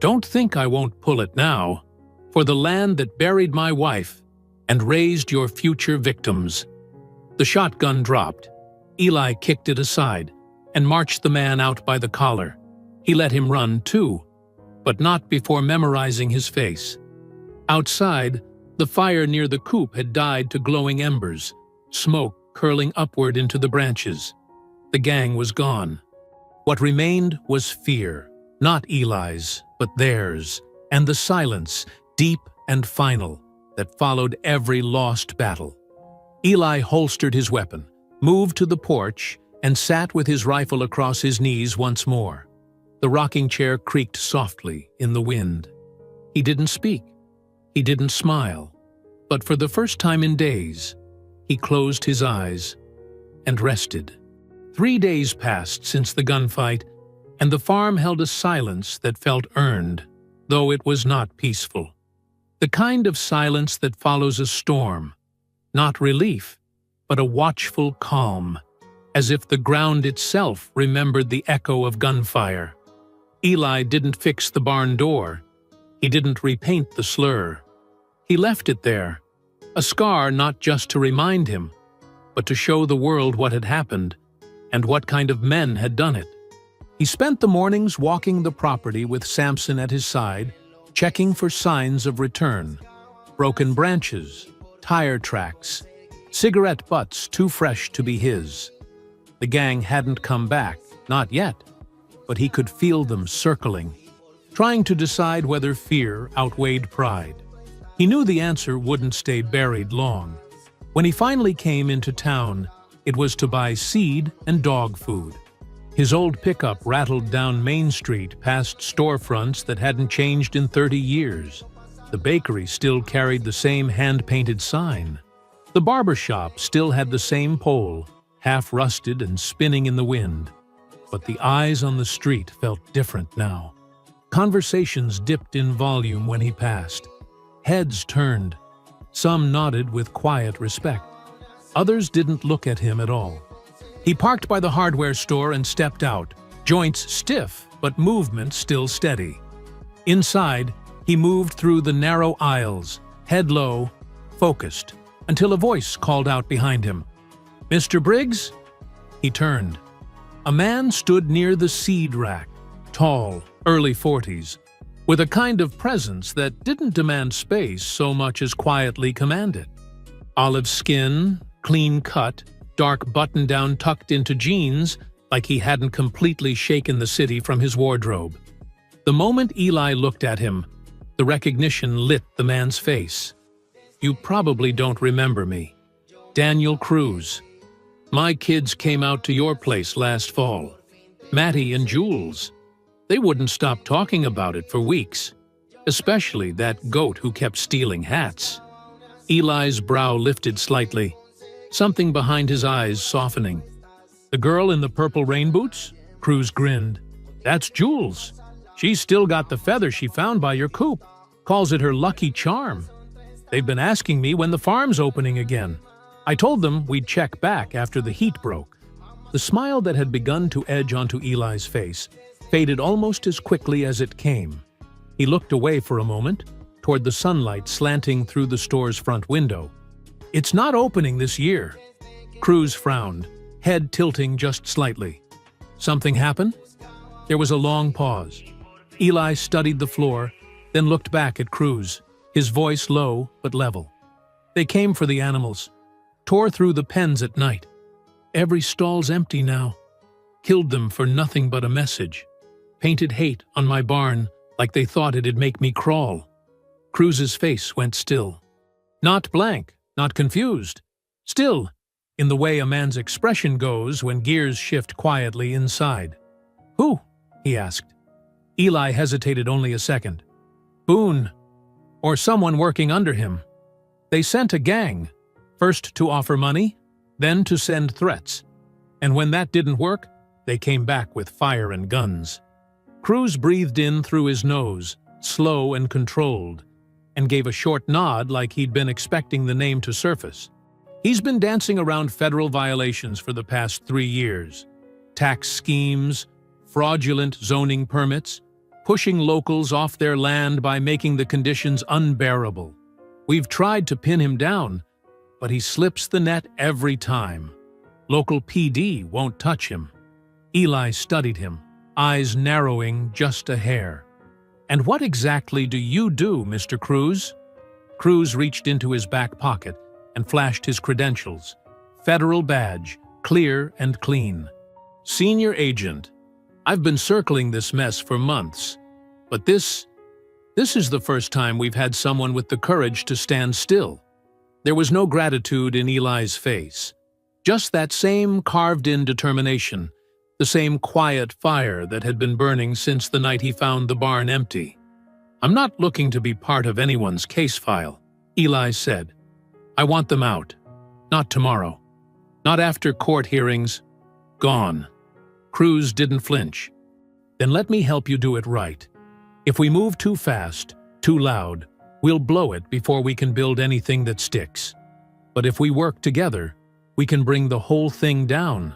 Don't think I won't pull it now, for the land that buried my wife and raised your future victims. The shotgun dropped. Eli kicked it aside and marched the man out by the collar. He let him run too, but not before memorizing his face. Outside, the fire near the coop had died to glowing embers, smoke curling upward into the branches. The gang was gone. What remained was fear, not Eli's, but theirs, and the silence, deep and final, that followed every lost battle. Eli holstered his weapon, moved to the porch, and sat with his rifle across his knees once more. The rocking chair creaked softly in the wind. He didn't speak. He didn't smile. But for the first time in days, he closed his eyes and rested. 3 days passed since the gunfight, and the farm held a silence that felt earned, though it was not peaceful. The kind of silence that follows a storm, not relief, but a watchful calm, as if the ground itself remembered the echo of gunfire. Eli didn't fix the barn door. He didn't repaint the slur. He left it there, a scar not just to remind him, but to show the world what had happened and what kind of men had done it. He spent the mornings walking the property with Samson at his side, checking for signs of return. Broken branches, tire tracks, cigarette butts too fresh to be his. The gang hadn't come back, not yet, but he could feel them circling, trying to decide whether fear outweighed pride. He knew the answer wouldn't stay buried long. When he finally came into town, it was to buy seed and dog food. His old pickup rattled down Main Street past storefronts that hadn't changed in 30 years. The bakery still carried the same hand-painted sign. The barber shop still had the same pole, half rusted and spinning in the wind. But the eyes on the street felt different now. Conversations dipped in volume when he passed. Heads turned. Some nodded with quiet respect. Others didn't look at him at all. He parked by the hardware store and stepped out, joints stiff but movement still steady. Inside, he moved through the narrow aisles, head low, focused, until a voice called out behind him. "Mr. Briggs?" He turned. A man stood near the seed rack, tall, early 40s, with a kind of presence that didn't demand space so much as quietly command it. Olive skin, clean cut, dark button-down tucked into jeans, like he hadn't completely shaken the city from his wardrobe. The moment Eli looked at him, the recognition lit the man's face. "You probably don't remember me. Daniel Cruz. My kids came out to your place last fall. Mattie and Jules. They wouldn't stop talking about it for weeks, especially that goat who kept stealing hats." Eli's brow lifted slightly, something behind his eyes softening. "The girl in the purple rain boots?" Cruz grinned. "That's Jules. She's still got the feather she found by your coop. Calls it her lucky charm. They've been asking me when the farm's opening again. I told them we'd check back after the heat broke." The smile that had begun to edge onto Eli's face faded almost as quickly as it came. He looked away for a moment, toward the sunlight slanting through the store's front window. "It's not opening this year." Cruz frowned, head tilting just slightly. "Something happened?" There was a long pause. Eli studied the floor, then looked back at Cruz, his voice low but level. "They came for the animals. Tore through the pens at night. Every stall's empty now. Killed them for nothing but a message. Painted hate on my barn like they thought it'd make me crawl." Cruz's face went still. Not blank, not confused. Still, in the way a man's expression goes when gears shift quietly inside. "Who?" he asked. Eli hesitated only a second. "Boone. Or someone working under him. They sent a gang, first to offer money, then to send threats. And when that didn't work, they came back with fire and guns." Cruz breathed in through his nose, slow and controlled, and gave a short nod like he'd been expecting the name to surface. He's been dancing around federal violations for the past 3 years. Tax schemes, fraudulent zoning permits, pushing locals off their land by making the conditions unbearable. We've tried to pin him down, but he slips the net every time. Local PD won't touch him. Eli studied him, eyes narrowing just a hair. "And what exactly do you do, Mr. Cruz?" Cruz reached into his back pocket and flashed his credentials. Federal badge, clear and clean. "Senior agent. I've been circling this mess for months, but this is the first time we've had someone with the courage to stand still." There was no gratitude in Eli's face, just that same carved-in determination, the same quiet fire that had been burning since the night he found the barn empty. "I'm not looking to be part of anyone's case file," Eli said. "I want them out. Not tomorrow. Not after court hearings. Gone." Cruz didn't flinch. "Then let me help you do it right. If we move too fast, too loud, we'll blow it before we can build anything that sticks. But if we work together, we can bring the whole thing down.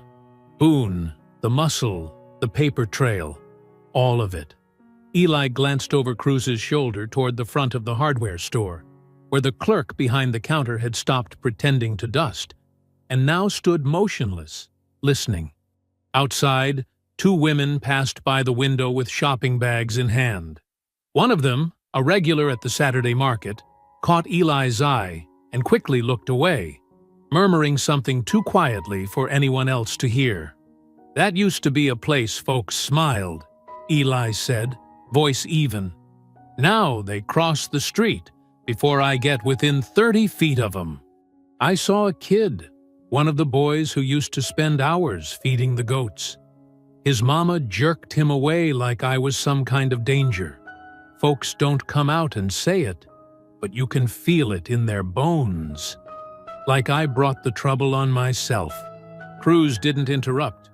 Boone, the muscle, the paper trail, all of it." Eli glanced over Cruz's shoulder toward the front of the hardware store, where the clerk behind the counter had stopped pretending to dust, and now stood motionless, listening. Outside, 2 women passed by the window with shopping bags in hand. One of them, a regular at the Saturday market, caught Eli's eye and quickly looked away, murmuring something too quietly for anyone else to hear. "That used to be a place folks smiled," Eli said, voice even. "Now they cross the street before I get within 30 feet of them. I saw a kid, one of the boys who used to spend hours feeding the goats. His mama jerked him away like I was some kind of danger. Folks don't come out and say it, but you can feel it in their bones. Like I brought the trouble on myself." Cruz didn't interrupt.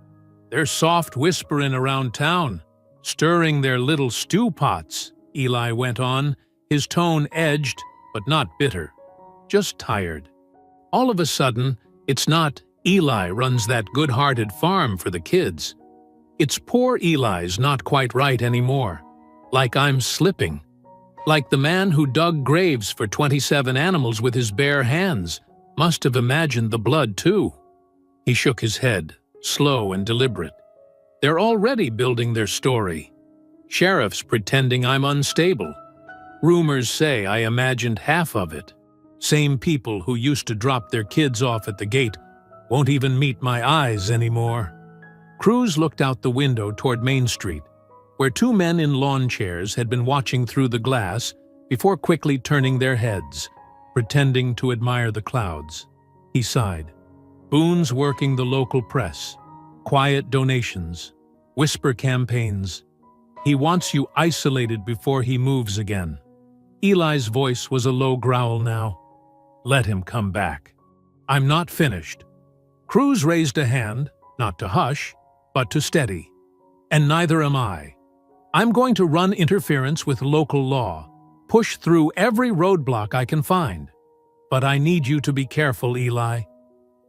"They're soft whisperin' around town, stirring their little stew pots," Eli went on, his tone edged but not bitter, just tired. "All of a sudden, it's not Eli runs that good-hearted farm for the kids. It's poor Eli's not quite right anymore. Like I'm slipping. Like the man who dug graves for 27 animals with his bare hands must have imagined the blood too." He shook his head, slow and deliberate. "They're already building their story. Sheriff's pretending I'm unstable. Rumors say I imagined half of it. Same people who used to drop their kids off at the gate won't even meet my eyes anymore." Cruz looked out the window toward Main Street, where 2 men in lawn chairs had been watching through the glass before quickly turning their heads, pretending to admire the clouds. He sighed. "Boone's working the local press. Quiet donations. Whisper campaigns. He wants you isolated before he moves again." Eli's voice was a low growl now. "Let him come back. I'm not finished." Cruz raised a hand, not to hush, but to steady. "And neither am I. I'm going to run interference with local law, push through every roadblock I can find. But I need you to be careful, Eli.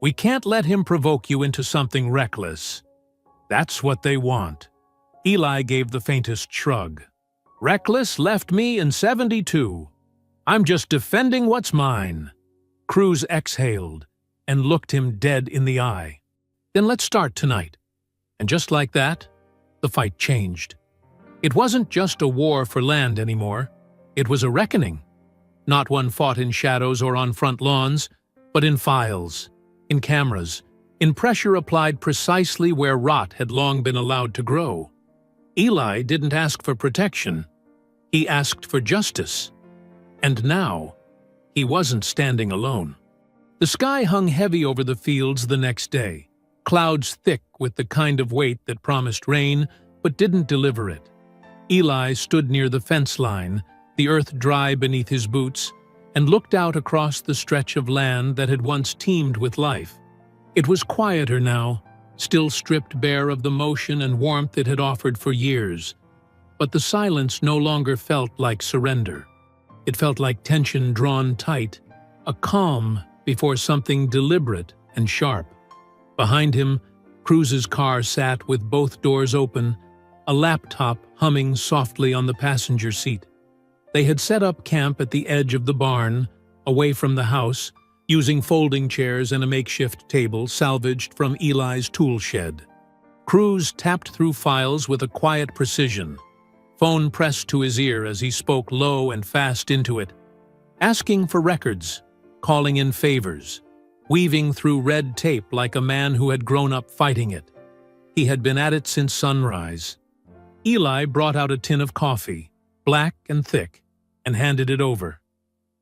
We can't let him provoke you into something reckless. That's what they want." Eli gave the faintest shrug. "Reckless left me in 72. I'm just defending what's mine." Cruz exhaled and looked him dead in the eye. "Then let's start tonight." And just like that, the fight changed. It wasn't just a war for land anymore. It was a reckoning. Not one fought in shadows or on front lawns, but in files, in cameras, in pressure applied precisely where rot had long been allowed to grow. Eli didn't ask for protection. He asked for justice. And now, he wasn't standing alone. The sky hung heavy over the fields the next day, clouds thick with the kind of weight that promised rain but didn't deliver it. Eli stood near the fence line, the earth dry beneath his boots, and looked out across the stretch of land that had once teemed with life. It was quieter now, still stripped bare of the motion and warmth it had offered for years. But the silence no longer felt like surrender. It felt like tension drawn tight, a calm before something deliberate and sharp. Behind him, Cruz's car sat with both doors open, a laptop humming softly on the passenger seat. They had set up camp at the edge of the barn, away from the house, using folding chairs and a makeshift table salvaged from Eli's tool shed. Cruz tapped through files with a quiet precision, phone pressed to his ear as he spoke low and fast into it, asking for records, calling in favors, weaving through red tape like a man who had grown up fighting it. He had been at it since sunrise. Eli brought out a tin of coffee, black and thick, and handed it over.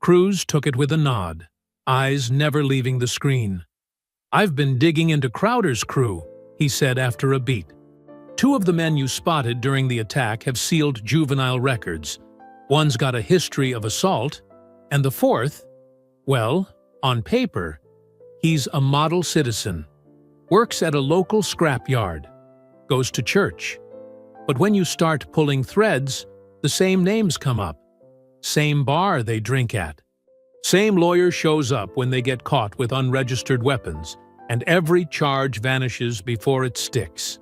Cruz took it with a nod, eyes never leaving the screen. "I've been digging into Crowder's crew," he said after a beat. "Two of the men you spotted during the attack have sealed juvenile records. One's got a history of assault, and the fourth, well, on paper, he's a model citizen, works at a local scrapyard, goes to church. But when you start pulling threads, the same names come up. Same bar they drink at. Same lawyer shows up when they get caught with unregistered weapons, and every charge vanishes before it sticks."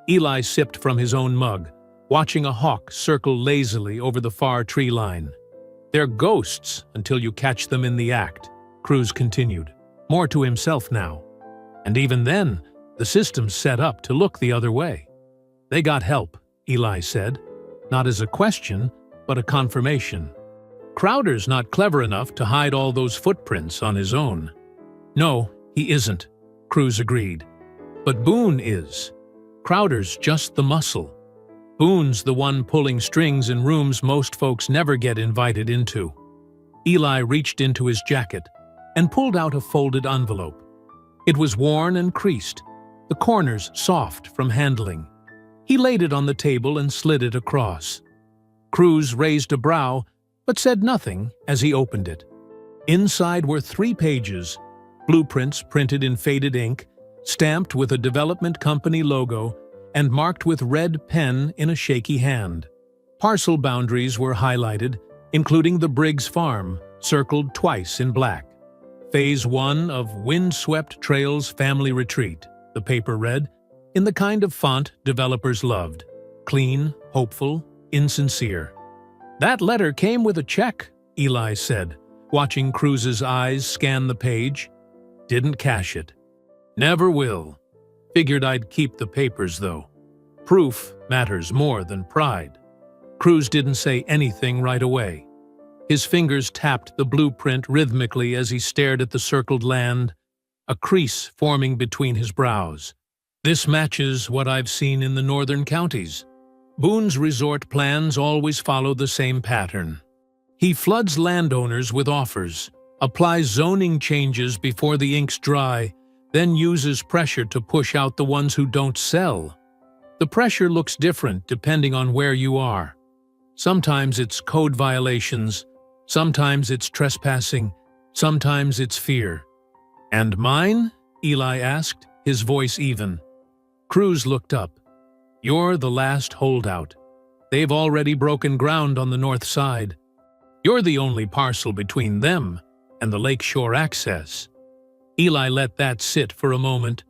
Eli sipped from his own mug, watching a hawk circle lazily over the far tree line. "They're ghosts until you catch them in the act," Cruz continued, more to himself now. "And even then, the system's set up to look the other way." "They got help," Eli said, not as a question, but a confirmation. "Crowder's not clever enough to hide all those footprints on his own." "No, he isn't," Cruz agreed. "But Boone is. Crowder's just the muscle. Boone's the one pulling strings in rooms most folks never get invited into." Eli reached into his jacket and pulled out a folded envelope. It was worn and creased, the corners soft from handling. He laid it on the table and slid it across. Cruz raised a brow, but said nothing as he opened it. Inside were 3 pages, blueprints printed in faded ink, stamped with a development company logo, and marked with red pen in a shaky hand. Parcel boundaries were highlighted, including the Briggs farm, circled twice in black. "Phase 1 of Windswept Trails Family Retreat," the paper read, in the kind of font developers loved. Clean, hopeful, insincere. "That letter came with a check," Eli said, watching Cruz's eyes scan the page. "Didn't cash it. Never will. Figured I'd keep the papers, though. Proof matters more than pride." Cruz didn't say anything right away. His fingers tapped the blueprint rhythmically as he stared at the circled land, a crease forming between his brows. "This matches what I've seen in the northern counties. Boone's resort plans always follow the same pattern. He floods landowners with offers, applies zoning changes before the ink's dry, then uses pressure to push out the ones who don't sell. The pressure looks different depending on where you are. Sometimes it's code violations, sometimes it's trespassing, sometimes it's fear." "And mine?" Eli asked, his voice even. Cruz looked up. "You're the last holdout. They've already broken ground on the north side. You're the only parcel between them and the lakeshore access." Eli let that sit for a moment.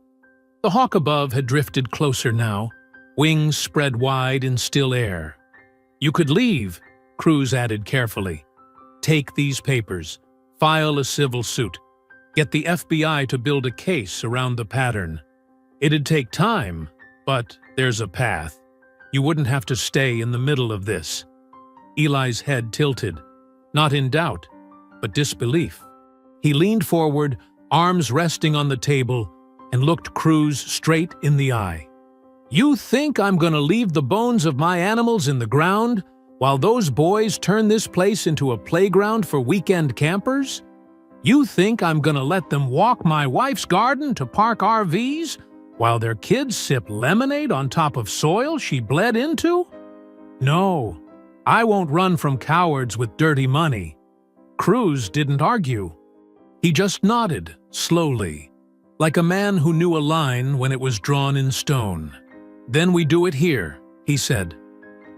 The hawk above had drifted closer now, wings spread wide in still air. "You could leave," Cruz added carefully. "Take these papers, file a civil suit, get the FBI to build a case around the pattern. It'd take time, but there's a path. You wouldn't have to stay in the middle of this." Eli's head tilted, not in doubt, but disbelief. He leaned forward, arms resting on the table, and looked Cruz straight in the eye. "You think I'm gonna leave the bones of my animals in the ground while those boys turn this place into a playground for weekend campers? You think I'm gonna let them walk my wife's garden to park RVs while their kids sip lemonade on top of soil she bled into? No, I won't run from cowards with dirty money." Cruz didn't argue. He just nodded, slowly, like a man who knew a line when it was drawn in stone. "Then we do it here," he said.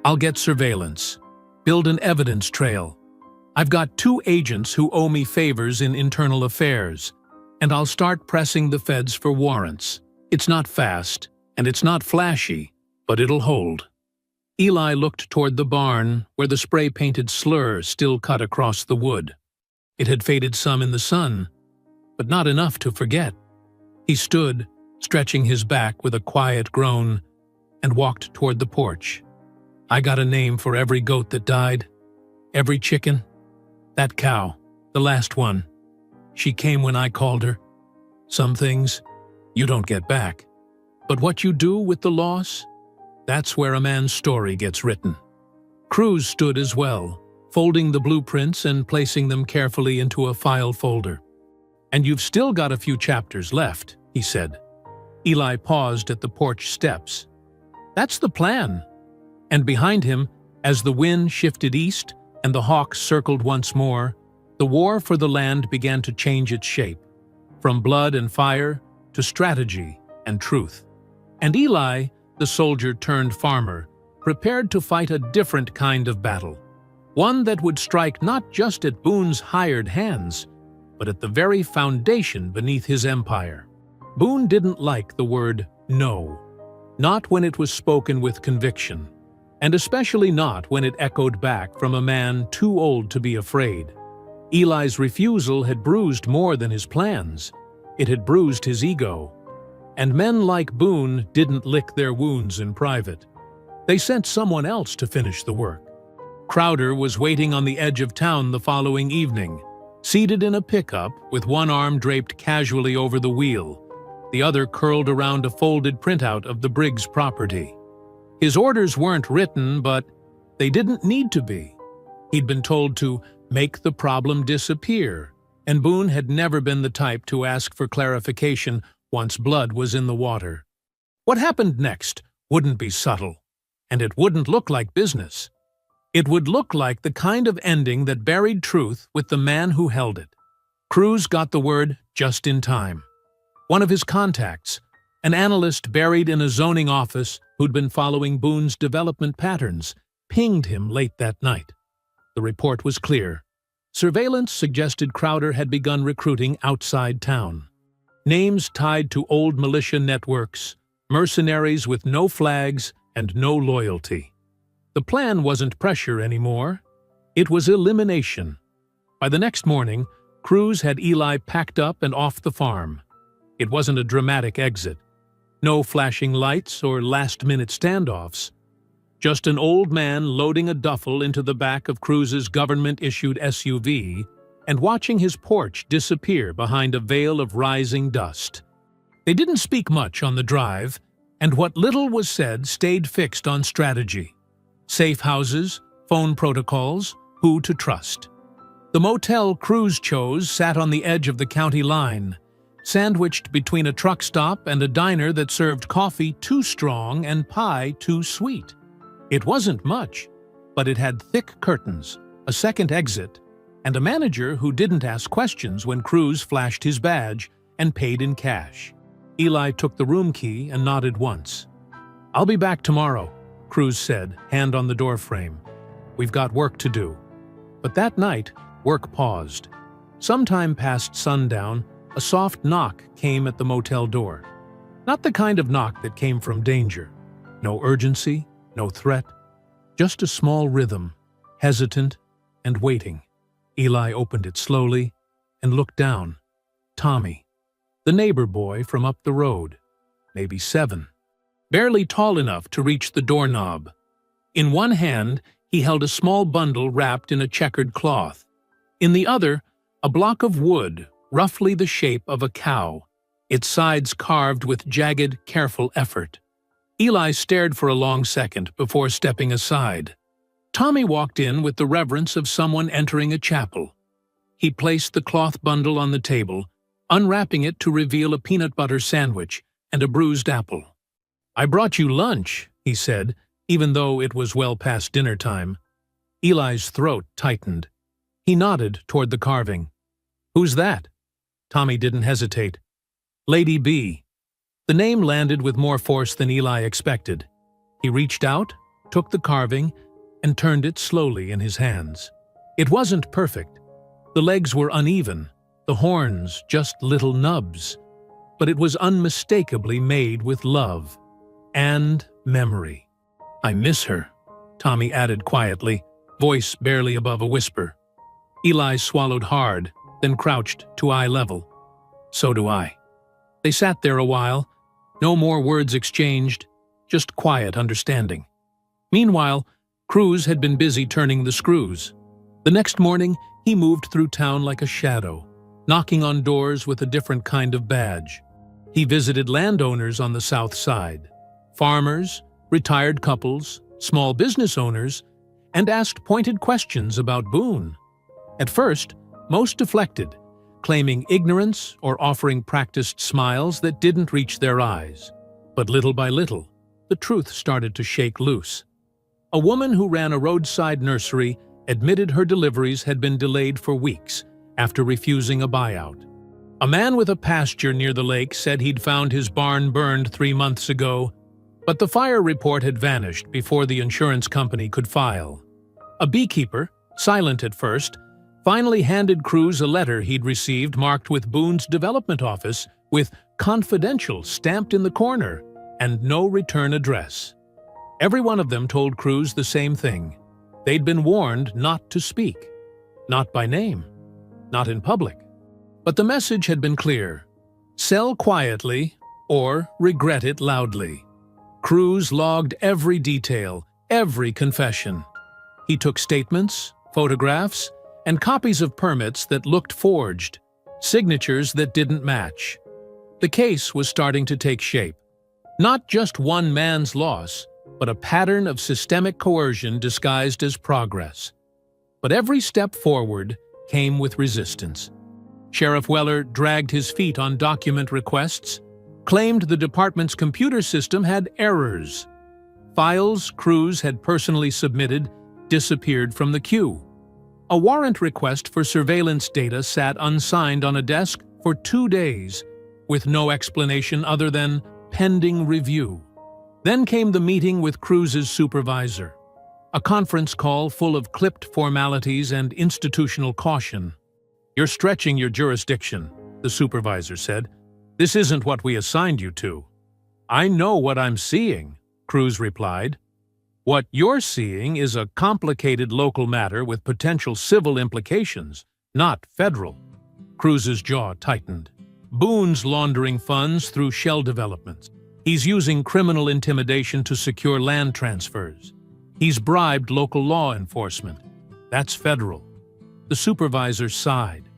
"I'll get surveillance, build an evidence trail. I've got 2 agents who owe me favors in internal affairs, and I'll start pressing the feds for warrants. It's not fast, and it's not flashy, but it'll hold." Eli looked toward the barn, where the spray-painted slur still cut across the wood. It had faded some in the sun, but not enough to forget. He stood, stretching his back with a quiet groan, and walked toward the porch. "I got a name for every goat that died, every chicken. That cow, the last one. She came when I called her. Some things you don't get back. But what you do with the loss, that's where a man's story gets written." Cruz stood as well, folding the blueprints and placing them carefully into a file folder. "And you've still got a few chapters left," he said. Eli paused at the porch steps. "That's the plan." And behind him, as the wind shifted east and the hawks circled once more, the war for the land began to change its shape, from blood and fire to strategy and truth. And Eli, the soldier-turned-farmer, prepared to fight a different kind of battle, one that would strike not just at Boone's hired hands, but at the very foundation beneath his empire. Boone didn't like the word no, not when it was spoken with conviction, and especially not when it echoed back from a man too old to be afraid. Eli's refusal had bruised more than his plans. It had bruised his ego. And men like Boone didn't lick their wounds in private. They sent someone else to finish the work. Crowder was waiting on the edge of town the following evening, seated in a pickup with one arm draped casually over the wheel, the other curled around a folded printout of the Briggs property. His orders weren't written, but they didn't need to be. He'd been told to make the problem disappear, and Boone had never been the type to ask for clarification once blood was in the water. What happened next wouldn't be subtle, and it wouldn't look like business. It would look like the kind of ending that buried truth with the man who held it. Cruz got the word just in time. One of his contacts, an analyst buried in a zoning office who'd been following Boone's development patterns, pinged him late that night. The report was clear. Surveillance suggested Crowder had begun recruiting outside town. Names tied to old militia networks, mercenaries with no flags and no loyalty. The plan wasn't pressure anymore. It was elimination. By the next morning, Cruz had Eli packed up and off the farm. It wasn't a dramatic exit. No flashing lights or last-minute standoffs. Just an old man loading a duffel into the back of Cruz's government-issued SUV and watching his porch disappear behind a veil of rising dust. They didn't speak much on the drive, and what little was said stayed fixed on strategy. Safe houses, phone protocols, who to trust. The motel Cruz chose sat on the edge of the county line, sandwiched between a truck stop and a diner that served coffee too strong and pie too sweet. It wasn't much, but it had thick curtains, a second exit, and a manager who didn't ask questions when Cruz flashed his badge and paid in cash. Eli took the room key and nodded once. "I'll be back tomorrow," Cruz said, hand on the doorframe. "We've got work to do." But that night, work paused. Sometime past sundown, a soft knock came at the motel door. Not the kind of knock that came from danger. No urgency, no threat, just a small rhythm, hesitant and waiting. Eli opened it slowly and looked down. Tommy, the neighbor boy from up the road, maybe 7, barely tall enough to reach the doorknob. In one hand, he held a small bundle wrapped in a checkered cloth. In the other, a block of wood, roughly the shape of a cow, its sides carved with jagged, careful effort. Eli stared for a long second before stepping aside. Tommy walked in with the reverence of someone entering a chapel. He placed the cloth bundle on the table, unwrapping it to reveal a peanut butter sandwich and a bruised apple. "I brought you lunch," he said, even though it was well past dinner time. Eli's throat tightened. He nodded toward the carving. "Who's that?" Tommy didn't hesitate. "Lady B." The name landed with more force than Eli expected. He reached out, took the carving, and turned it slowly in his hands. It wasn't perfect. The legs were uneven, the horns just little nubs, but it was unmistakably made with love and memory. "I miss her," Tommy added quietly, voice barely above a whisper. Eli swallowed hard, then crouched to eye level. "So do I." They sat there a while, no more words exchanged, just quiet understanding. Meanwhile, Cruz had been busy turning the screws. The next morning, he moved through town like a shadow, knocking on doors with a different kind of badge. He visited landowners on the south side, farmers, retired couples, small business owners, and asked pointed questions about Boone. At first, most deflected, claiming ignorance or offering practiced smiles that didn't reach their eyes. But little by little, the truth started to shake loose. A woman who ran a roadside nursery admitted her deliveries had been delayed for weeks after refusing a buyout. A man with a pasture near the lake said he'd found his barn burned 3 months ago, but the fire report had vanished before the insurance company could file. A beekeeper, silent at first, finally handed Cruz a letter he'd received marked with Boone's development office with "Confidential" stamped in the corner and no return address. Every one of them told Cruz the same thing. They'd been warned not to speak. Not by name. Not in public. But the message had been clear. Sell quietly or regret it loudly. Cruz logged every detail, every confession. He took statements, photographs, and copies of permits that looked forged, signatures that didn't match. The case was starting to take shape. Not just one man's loss, but a pattern of systemic coercion disguised as progress. But every step forward came with resistance. Sheriff Weller dragged his feet on document requests, claimed the department's computer system had errors. Files Cruz had personally submitted disappeared from the queue. A warrant request for surveillance data sat unsigned on a desk for 2 days, with no explanation other than pending review. Then came the meeting with Cruz's supervisor, a conference call full of clipped formalities and institutional caution. "You're stretching your jurisdiction," the supervisor said. "This isn't what we assigned you to." "I know what I'm seeing," Cruz replied. "What you're seeing is a complicated local matter with potential civil implications, not federal." Cruz's jaw tightened. "Boone's laundering funds through shell developments. He's using criminal intimidation to secure land transfers. He's bribed local law enforcement. That's federal." The supervisor sighed.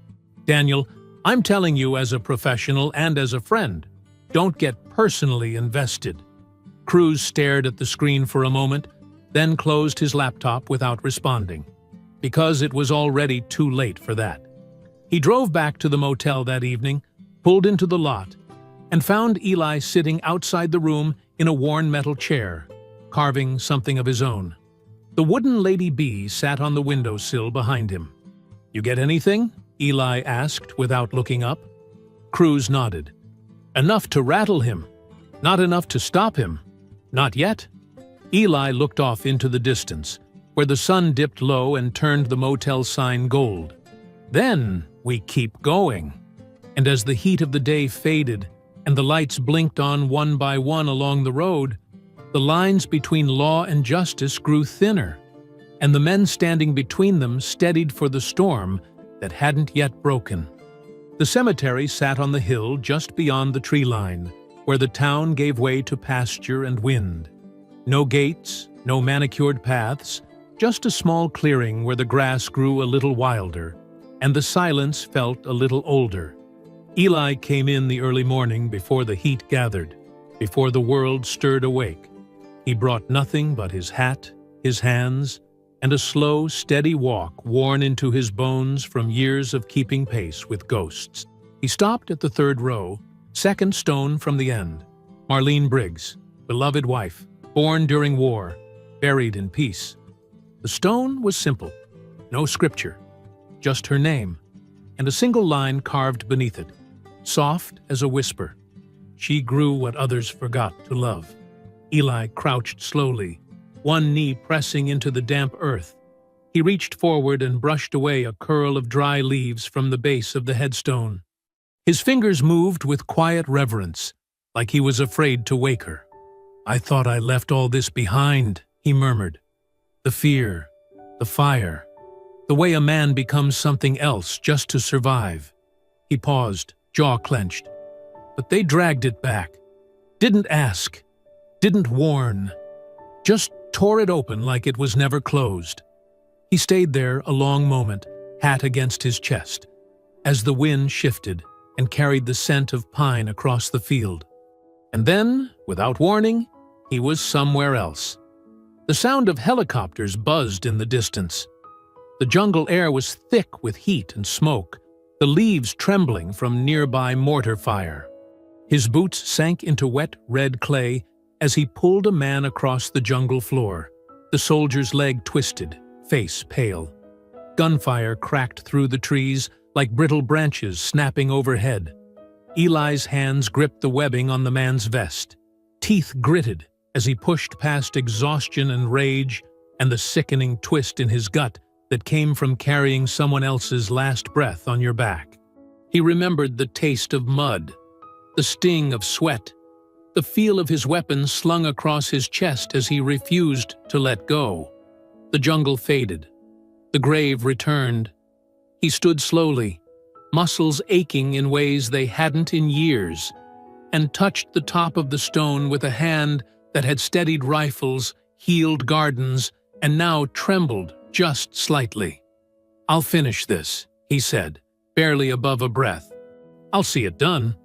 "Daniel, I'm telling you as a professional and as a friend, don't get personally invested." Cruz stared at the screen for a moment, then closed his laptop without responding, because it was already too late for that. He drove back to the motel that evening, pulled into the lot, and found Eli sitting outside the room in a worn metal chair, carving something of his own. The wooden Lady B sat on the windowsill behind him. "You get anything?" Eli asked without looking up. Cruz nodded. "Enough to rattle him. Not enough to stop him. Not yet." Eli looked off into the distance, where the sun dipped low and turned the motel sign gold. "Then we keep going." And as the heat of the day faded and the lights blinked on one by one along the road, the lines between law and justice grew thinner, and the men standing between them steadied for the storm that hadn't yet broken. The cemetery sat on the hill just beyond the tree line, where the town gave way to pasture and wind. No gates, no manicured paths, just a small clearing where the grass grew a little wilder, and the silence felt a little older. Eli came in the early morning before the heat gathered, before the world stirred awake. He brought nothing but his hat, his hands, and a slow, steady walk worn into his bones from years of keeping pace with ghosts. He stopped at the third row, second stone from the end. Marlene Briggs, beloved wife, born during war, buried in peace. The stone was simple, no scripture, just her name, and a single line carved beneath it, soft as a whisper. She grew what others forgot to love. Eli crouched slowly, one knee pressing into the damp earth. He reached forward and brushed away a curl of dry leaves from the base of the headstone. His fingers moved with quiet reverence, like he was afraid to wake her. "I thought I left all this behind," he murmured. "The fear, the fire, the way a man becomes something else just to survive." He paused, jaw clenched. But they dragged it back. Didn't ask, didn't warn, just tore it open like it was never closed. He stayed there a long moment, hat against his chest, as the wind shifted and carried the scent of pine across the field. And then, without warning, he was somewhere else. The sound of helicopters buzzed in the distance. The jungle air was thick with heat and smoke, the leaves trembling from nearby mortar fire. His boots sank into wet, red clay as he pulled a man across the jungle floor. The soldier's leg twisted, face pale. Gunfire cracked through the trees like brittle branches snapping overhead. Eli's hands gripped the webbing on the man's vest. Teeth gritted as he pushed past exhaustion and rage and the sickening twist in his gut that came from carrying someone else's last breath on your back. He remembered the taste of mud, the sting of sweat, the feel of his weapon slung across his chest as he refused to let go. The jungle faded. The grave returned. He stood slowly, muscles aching in ways they hadn't in years, and touched the top of the stone with a hand that had steadied rifles, healed gardens, and now trembled just slightly. "I'll finish this," he said, barely above a breath. "I'll see it done."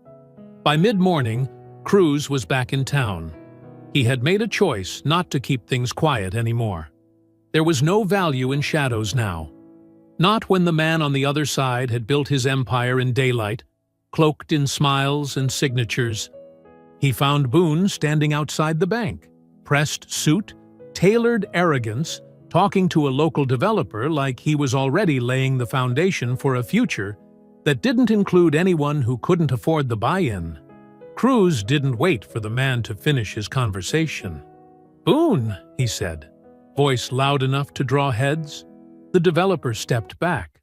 By mid-morning, Cruz was back in town. He had made a choice not to keep things quiet anymore. There was no value in shadows now. Not when the man on the other side had built his empire in daylight, cloaked in smiles and signatures. He found Boone standing outside the bank, pressed suit, tailored arrogance, talking to a local developer like he was already laying the foundation for a future that didn't include anyone who couldn't afford the buy-in. Cruz didn't wait for the man to finish his conversation. "Boone," he said, voice loud enough to draw heads. The developer stepped back.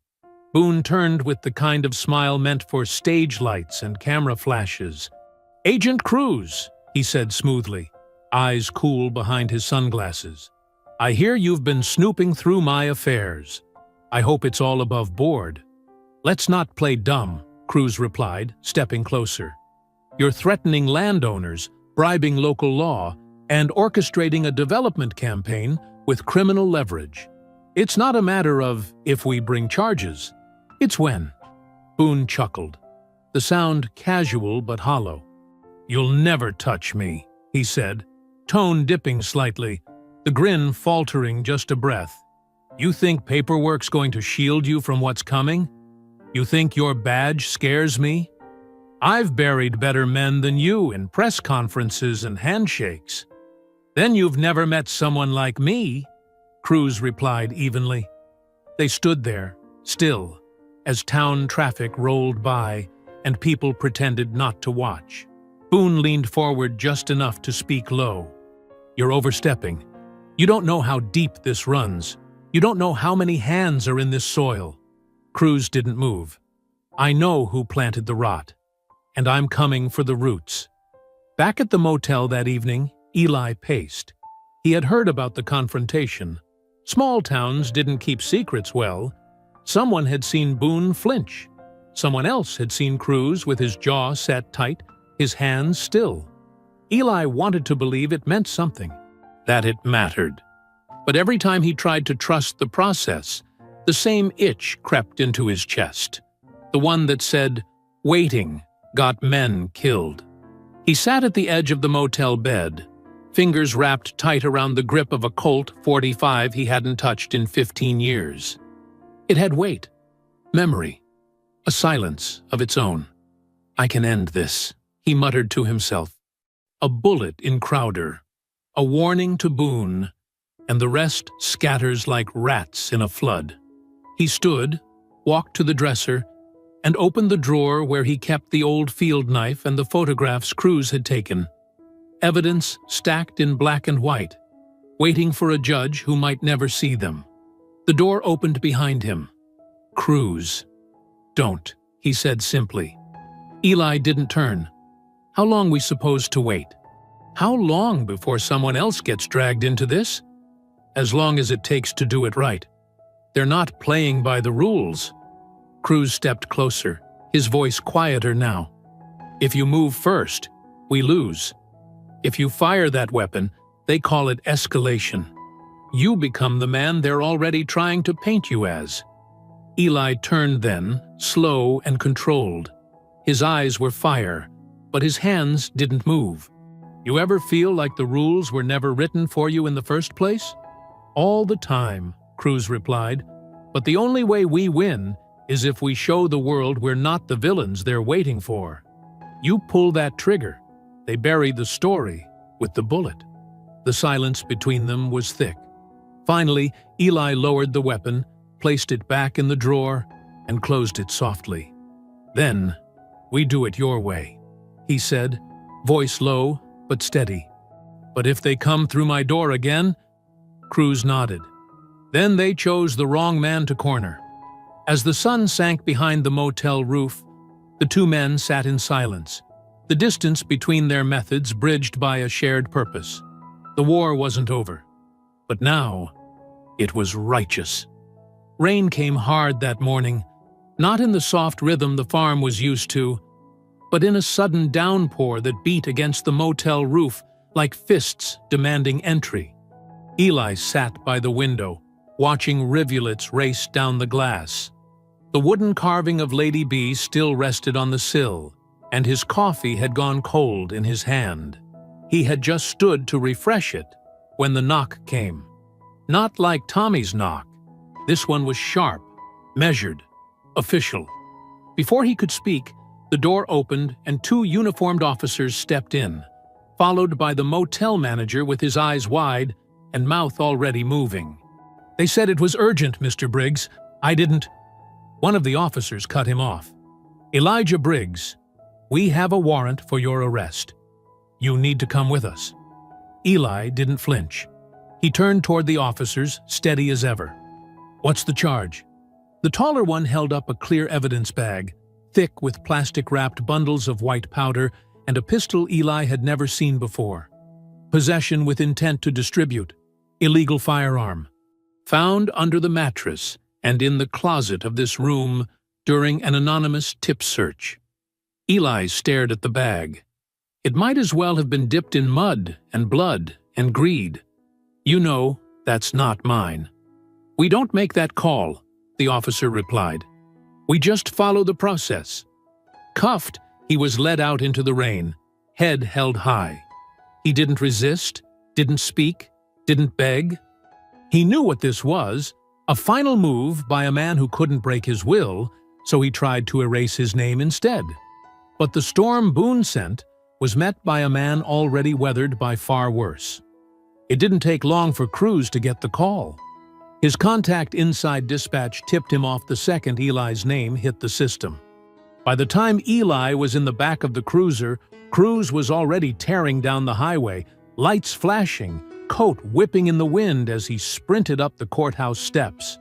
Boone turned with the kind of smile meant for stage lights and camera flashes. "Agent Cruz," he said smoothly, eyes cool behind his sunglasses. "I hear you've been snooping through my affairs. I hope it's all above board." "Let's not play dumb," Cruz replied, stepping closer. "You're threatening landowners, bribing local law, and orchestrating a development campaign with criminal leverage. It's not a matter of if we bring charges. It's when." Boone chuckled, the sound casual but hollow. "You'll never touch me," he said, tone dipping slightly, the grin faltering just a breath. "You think paperwork's going to shield you from what's coming? You think your badge scares me? I've buried better men than you in press conferences and handshakes." "Then you've never met someone like me," Cruz replied evenly. They stood there, still, as town traffic rolled by and people pretended not to watch. Boone leaned forward just enough to speak low. "You're overstepping. You don't know how deep this runs. You don't know how many hands are in this soil." Cruz didn't move. "I know who planted the rot, and I'm coming for the roots." Back at the motel that evening, Eli paced. He had heard about the confrontation. Small towns didn't keep secrets well. Someone had seen Boone flinch. Someone else had seen Cruz with his jaw set tight, his hands still. Eli wanted to believe it meant something, that it mattered. But every time he tried to trust the process, the same itch crept into his chest, the one that said, "Waiting got men killed." He sat at the edge of the motel bed, fingers wrapped tight around the grip of a Colt .45 he hadn't touched in 15 years. It had weight, memory, a silence of its own. "I can end this," he muttered to himself. A bullet in Crowder, a warning to Boone, and the rest scatters like rats in a flood. He stood, walked to the dresser, and opened the drawer where he kept the old field knife and the photographs Cruz had taken. Evidence stacked in black and white, waiting for a judge who might never see them. The door opened behind him. "Cruz." "Don't," he said simply. Eli didn't turn. "How long we supposed to wait? How long before someone else gets dragged into this?" "As long as it takes to do it right. They're not playing by the rules." Cruz stepped closer, his voice quieter now. "If you move first, we lose. If you fire that weapon, they call it escalation. You become the man they're already trying to paint you as." Eli turned then, slow and controlled. His eyes were fire, but his hands didn't move. "You ever feel like the rules were never written for you in the first place?" "All the time," Cruz replied. "But the only way we win is if we show the world we're not the villains they're waiting for. You pull that trigger, they bury the story with the bullet." The silence between them was thick. Finally, Eli lowered the weapon, placed it back in the drawer, and closed it softly. "Then, we do it your way," he said, voice low but steady. "But if they come through my door again?" Cruz nodded. "Then they chose the wrong man to corner." As the sun sank behind the motel roof, the two men sat in silence, the distance between their methods bridged by a shared purpose. The war wasn't over, but now it was righteous. Rain came hard that morning, not in the soft rhythm the farm was used to, but in a sudden downpour that beat against the motel roof like fists demanding entry. Eli sat by the window, watching rivulets race down the glass. The wooden carving of Lady B still rested on the sill, and his coffee had gone cold in his hand. He had just stood to refresh it when the knock came. Not like Tommy's knock. This one was sharp, measured, official. Before he could speak, the door opened and two uniformed officers stepped in, followed by the motel manager with his eyes wide and mouth already moving. "They said it was urgent, Mr. Briggs. I didn't—" One of the officers cut him off. "Elijah Briggs, we have a warrant for your arrest. You need to come with us." Eli didn't flinch. He turned toward the officers, steady as ever. "What's the charge?" The taller one held up a clear evidence bag, thick with plastic-wrapped bundles of white powder and a pistol Eli had never seen before. "Possession with intent to distribute. Illegal firearm. Found under the mattress and in the closet of this room during an anonymous tip search." Eli stared at the bag. It might as well have been dipped in mud and blood and greed. "You know, that's not mine." "We don't make that call," the officer replied. "We just follow the process." Cuffed, he was led out into the rain, head held high. He didn't resist, didn't speak, didn't beg. He knew what this was, a final move by a man who couldn't break his will, so he tried to erase his name instead. But the storm Boone sent was met by a man already weathered by far worse. It didn't take long for Cruz to get the call. His contact inside dispatch tipped him off the second Eli's name hit the system. By the time Eli was in the back of the cruiser, Cruz was already tearing down the highway, lights flashing, coat whipping in the wind as he sprinted up the courthouse steps.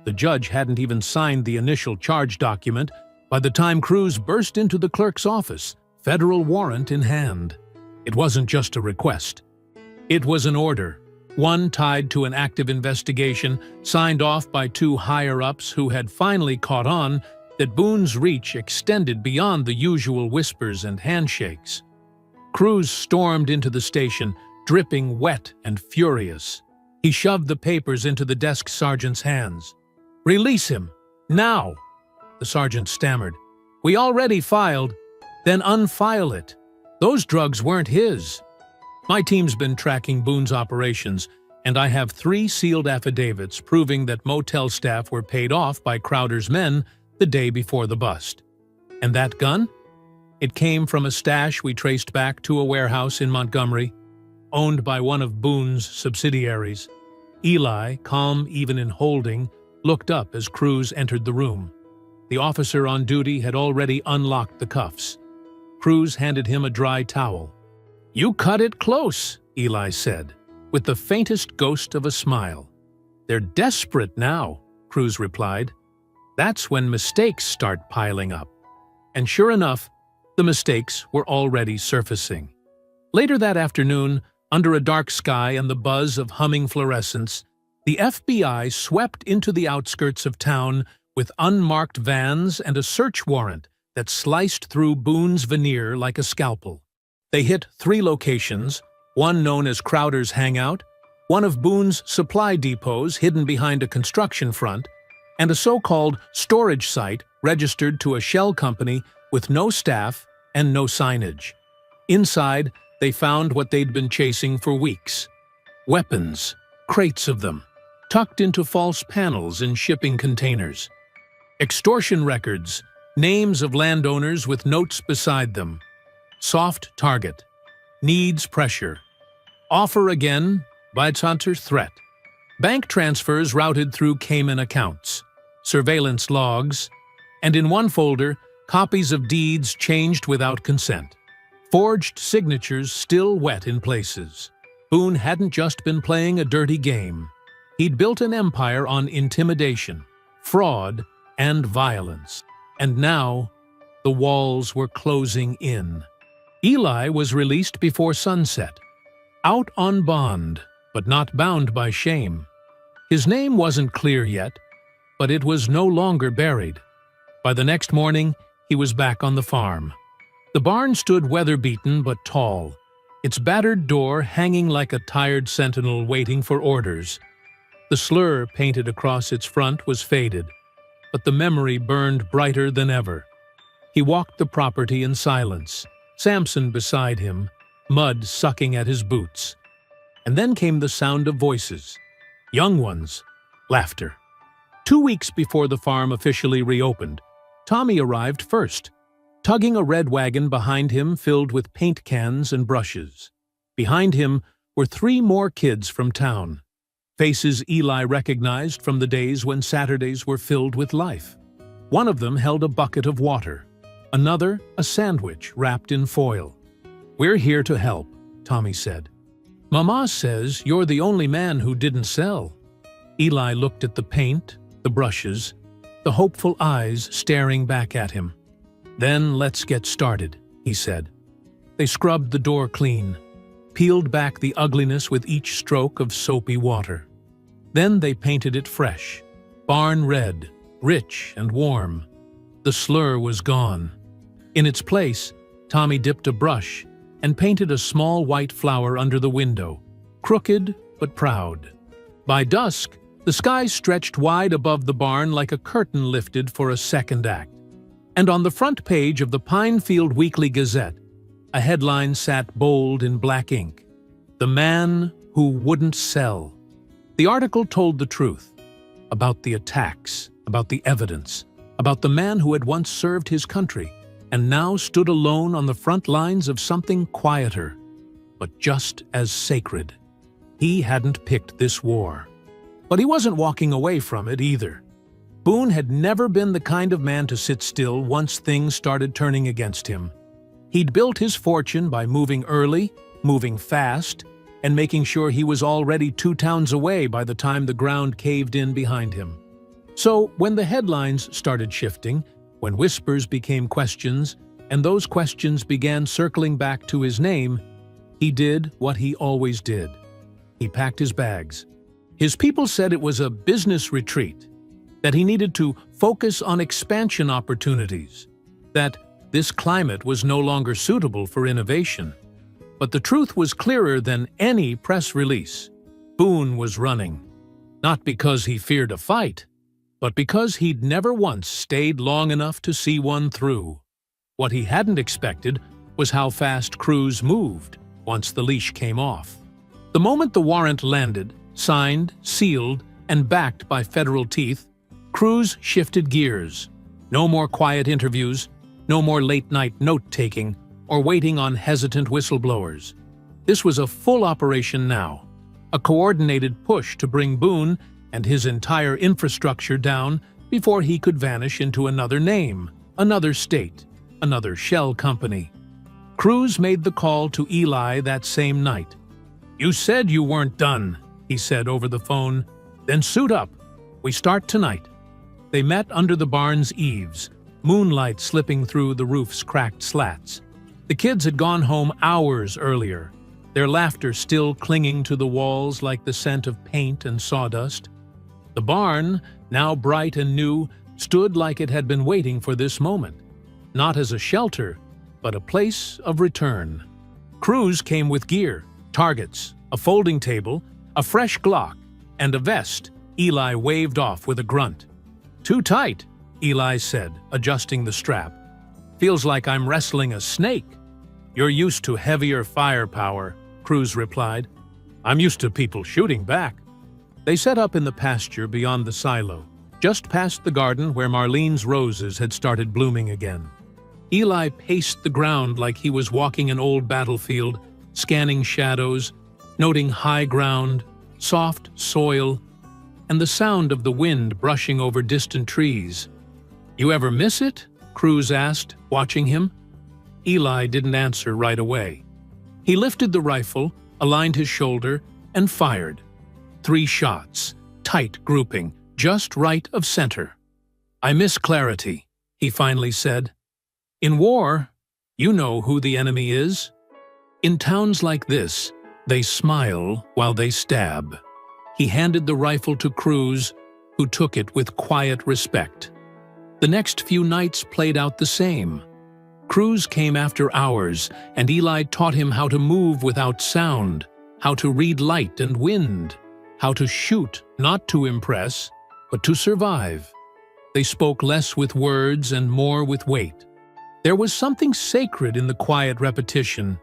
The judge hadn't even signed the initial charge document by the time Cruz burst into the clerk's office, federal warrant in hand. It wasn't just a request. It was an order, one tied to an active investigation signed off by two higher-ups who had finally caught on that Boone's reach extended beyond the usual whispers and handshakes. Cruz stormed into the station, dripping wet and furious. He shoved the papers into the desk sergeant's hands. "Release him! Now!" The sergeant stammered. "We already filed." "Then unfile it. Those drugs weren't his." "My team's been tracking Boone's operations, and I have 3 sealed affidavits proving that motel staff were paid off by Crowder's men the day before the bust." "And that gun?" "It came from a stash we traced back to a warehouse in Montgomery, owned by one of Boone's subsidiaries." Eli, calm even in holding, looked up as Cruz entered the room. The officer on duty had already unlocked the cuffs. Cruz handed him a dry towel. "You cut it close," Eli said, with the faintest ghost of a smile. "They're desperate now," Cruz replied. "That's when mistakes start piling up." And sure enough, the mistakes were already surfacing. Later that afternoon, under a dark sky and the buzz of humming fluorescents, the FBI swept into the outskirts of town with unmarked vans and a search warrant that sliced through Boone's veneer like a scalpel. They hit 3 locations, one known as Crowder's Hangout, one of Boone's supply depots hidden behind a construction front, and a so-called storage site registered to a shell company with no staff and no signage. Inside, they found what they'd been chasing for weeks: weapons, crates of them, tucked into false panels in shipping containers. Extortion records, names of landowners with notes beside them. Soft target. Needs pressure. Offer again. Weizsäcker threat. Bank transfers routed through Cayman accounts. Surveillance logs. And in one folder, copies of deeds changed without consent. Forged signatures still wet in places. Boone hadn't just been playing a dirty game. He'd built an empire on intimidation, fraud, and violence. And now, the walls were closing in. Eli was released before sunset. Out on bond, but not bound by shame. His name wasn't clear yet, but it was no longer buried. By the next morning, he was back on the farm. The barn stood weather-beaten but tall, its battered door hanging like a tired sentinel waiting for orders. The slur painted across its front was faded, but the memory burned brighter than ever. He walked the property in silence, Samson beside him, mud sucking at his boots. And then came the sound of voices. Young ones, laughter. 2 weeks before the farm officially reopened, Tommy arrived first, tugging a red wagon behind him filled with paint cans and brushes. Behind him were 3 more kids from town, faces Eli recognized from the days when Saturdays were filled with life. One of them held a bucket of water, another a sandwich wrapped in foil. "We're here to help," Tommy said. "Mama says you're the only man who didn't sell." Eli looked at the paint, the brushes, the hopeful eyes staring back at him. "Then let's get started," he said. They scrubbed the door clean, peeled back the ugliness with each stroke of soapy water. Then they painted it fresh, barn red, rich and warm. The slur was gone. In its place, Tommy dipped a brush and painted a small white flower under the window, crooked but proud. By dusk, the sky stretched wide above the barn like a curtain lifted for a second act. And on the front page of the Pinefield Weekly Gazette, a headline sat bold in black ink: "The Man Who Wouldn't Sell." The article told the truth about the attacks, about the evidence, about the man who had once served his country and now stood alone on the front lines of something quieter, but just as sacred. He hadn't picked this war. But he wasn't walking away from it either. Boone had never been the kind of man to sit still once things started turning against him. He'd built his fortune by moving early, moving fast, and making sure he was already 2 towns away by the time the ground caved in behind him. So when the headlines started shifting, when whispers became questions, and those questions began circling back to his name, he did what he always did. He packed his bags. His people said it was a business retreat, that he needed to focus on expansion opportunities, that this climate was no longer suitable for innovation. But the truth was clearer than any press release. Boone was running, not because he feared a fight, but because he'd never once stayed long enough to see one through. What he hadn't expected was how fast Cruz moved once the leash came off. The moment the warrant landed, signed, sealed, and backed by federal teeth, Cruz shifted gears. No more quiet interviews, no more late-night note-taking, or waiting on hesitant whistleblowers. This was a full operation now, a coordinated push to bring Boone and his entire infrastructure down before he could vanish into another name, another state, another shell company. Cruz made the call to Eli that same night. "You said you weren't done," he said over the phone, Then suit up. We start tonight." They met under the barn's eaves, moonlight slipping through the roof's cracked slats. The kids had gone home hours earlier, their laughter still clinging to the walls like the scent of paint and sawdust. The barn, now bright and new, stood like it had been waiting for this moment, not as a shelter, but a place of return. Cruz came with gear, targets, a folding table, a fresh Glock, and a vest Eli waved off with a grunt. "Too tight," Eli said, adjusting the strap. "Feels like I'm wrestling a snake." "You're used to heavier firepower," Cruz replied. "I'm used to people shooting back." They set up in the pasture beyond the silo, just past the garden where Marlene's roses had started blooming again. Eli paced the ground like he was walking an old battlefield, scanning shadows, noting high ground, soft soil, and the sound of the wind brushing over distant trees. "You ever miss it?" Cruz asked, watching him. Eli didn't answer right away. He lifted the rifle, aligned his shoulder, and fired. 3 shots, tight grouping, just right of center. "I miss clarity," he finally said. "In war, you know who the enemy is. In towns like this, they smile while they stab." He handed the rifle to Cruz, who took it with quiet respect. The next few nights played out the same. Cruz came after hours, and Eli taught him how to move without sound, how to read light and wind, how to shoot not to impress, but to survive. They spoke less with words and more with weight. There was something sacred in the quiet repetition,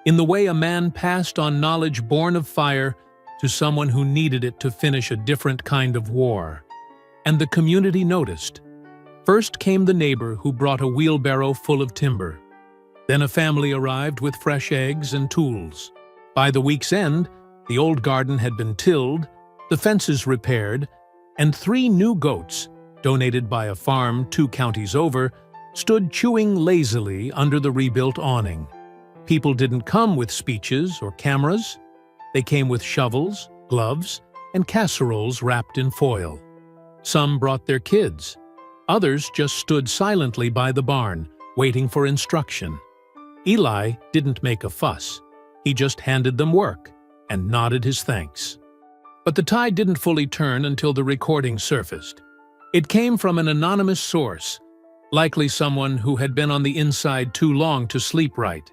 in the way a man passed on knowledge born of fire to someone who needed it to finish a different kind of war. And the community noticed. First came the neighbor who brought a wheelbarrow full of timber. Then a family arrived with fresh eggs and tools. By the week's end, the old garden had been tilled, the fences repaired, and 3 new goats, donated by a farm 2 counties over, stood chewing lazily under the rebuilt awning. People didn't come with speeches or cameras. They came with shovels, gloves, and casseroles wrapped in foil. Some brought their kids. Others just stood silently by the barn, waiting for instruction. Eli didn't make a fuss. He just handed them work and nodded his thanks. But the tide didn't fully turn until the recording surfaced. It came from an anonymous source, likely someone who had been on the inside too long to sleep right.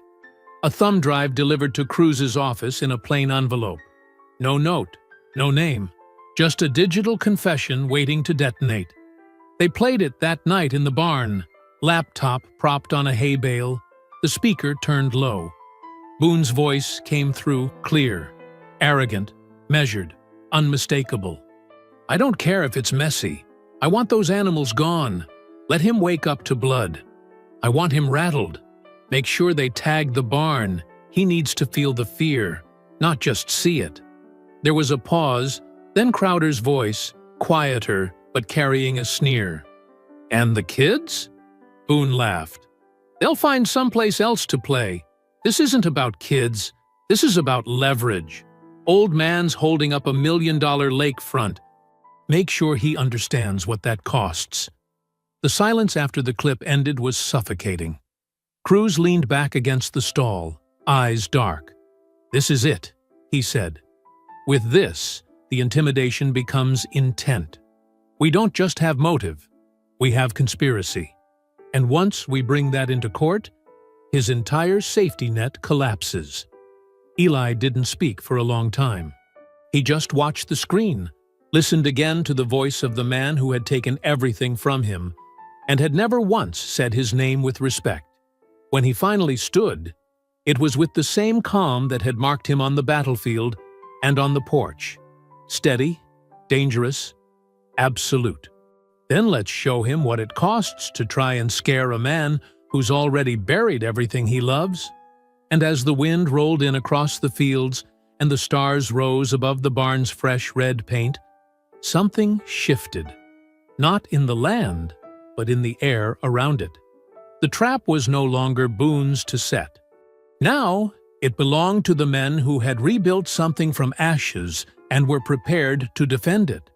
A thumb drive delivered to Cruz's office in a plain envelope. No note, no name, just a digital confession waiting to detonate. They played it that night in the barn, laptop propped on a hay bale, the speaker turned low. Boone's voice came through clear, arrogant, measured, unmistakable. "I don't care if it's messy. I want those animals gone. Let him wake up to blood. I want him rattled. Make sure they tag the barn. He needs to feel the fear, not just see it." There was a pause, then Crowder's voice, quieter but carrying a sneer. "And the kids?" Boone laughed. "They'll find someplace else to play. This isn't about kids. This is about leverage. Old man's holding up $1 million lakefront. Make sure he understands what that costs." The silence after the clip ended was suffocating. Cruz leaned back against the stall, eyes dark. "This is it," he said. "With this, the intimidation becomes intent. We don't just have motive, we have conspiracy. And once we bring that into court, his entire safety net collapses." Eli didn't speak for a long time. He just watched the screen, listened again to the voice of the man who had taken everything from him, and had never once said his name with respect. When he finally stood, it was with the same calm that had marked him on the battlefield and on the porch. Steady, dangerous, absolute. Then let's show him what it costs to try and scare a man who's already buried everything he loves. And as the wind rolled in across the fields and the stars rose above the barn's fresh red paint, something shifted. Not in the land, but in the air around it. The trap was no longer Boone's to set. Now, it belonged to the men who had rebuilt something from ashes and were prepared to defend it.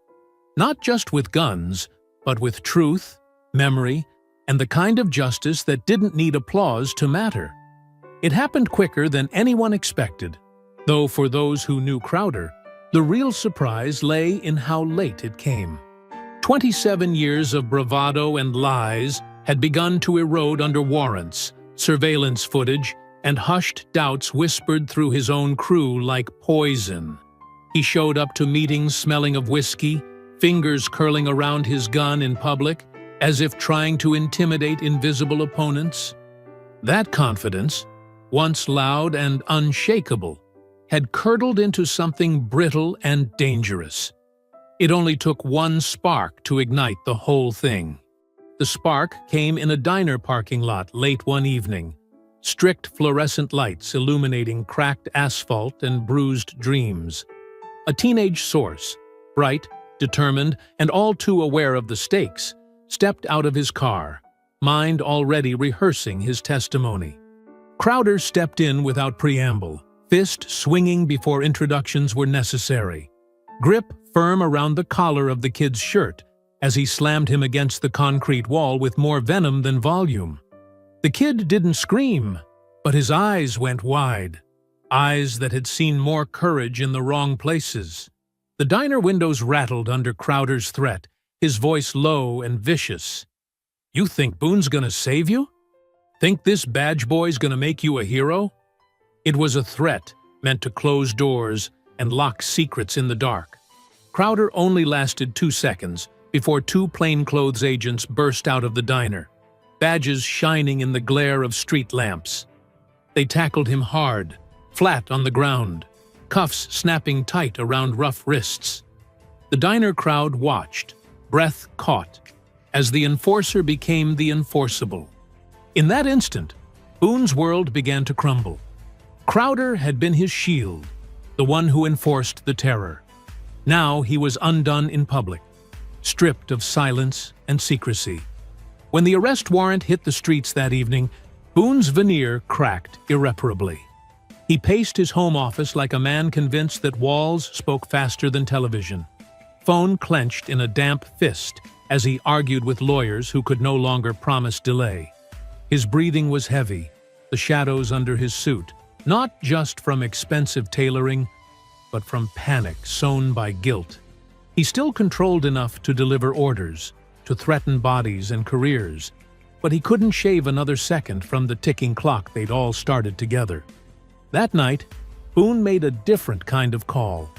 Not just with guns, but with truth, memory, and the kind of justice that didn't need applause to matter. It happened quicker than anyone expected, though for those who knew Crowder, the real surprise lay in how late it came. 27 years of bravado and lies had begun to erode under warrants, surveillance footage, and hushed doubts whispered through his own crew like poison. He showed up to meetings smelling of whiskey, fingers curling around his gun in public, as if trying to intimidate invisible opponents. That confidence, once loud and unshakable, had curdled into something brittle and dangerous. It only took one spark to ignite the whole thing. The spark came in a diner parking lot late one evening, strict fluorescent lights illuminating cracked asphalt and bruised dreams. A teenage source, bright, determined, and all too aware of the stakes, stepped out of his car, mind already rehearsing his testimony. Crowder stepped in without preamble, fist swinging before introductions were necessary, grip firm around the collar of the kid's shirt as he slammed him against the concrete wall with more venom than volume. The kid didn't scream, but his eyes went wide, eyes that had seen more courage in the wrong places. The diner windows rattled under Crowder's threat, his voice low and vicious. "You think Boone's gonna save you? Think this badge boy's gonna make you a hero?" It was a threat meant to close doors and lock secrets in the dark. Crowder only lasted 2 seconds before 2 plainclothes agents burst out of the diner, badges shining in the glare of street lamps. They tackled him hard, flat on the ground, cuffs snapping tight around rough wrists. The diner crowd watched, breath caught, as the enforcer became the enforceable. In that instant, Boone's world began to crumble. Crowder had been his shield, the one who enforced the terror. Now he was undone in public, stripped of silence and secrecy. When the arrest warrant hit the streets that evening, Boone's veneer cracked irreparably. He paced his home office like a man convinced that walls spoke faster than television. Phone clenched in a damp fist as he argued with lawyers who could no longer promise delay. His breathing was heavy, the shadows under his suit, not just from expensive tailoring, but from panic sown by guilt. He still controlled enough to deliver orders, to threaten bodies and careers, but he couldn't shave another second from the ticking clock they'd all started together. That night, Boone made a different kind of call.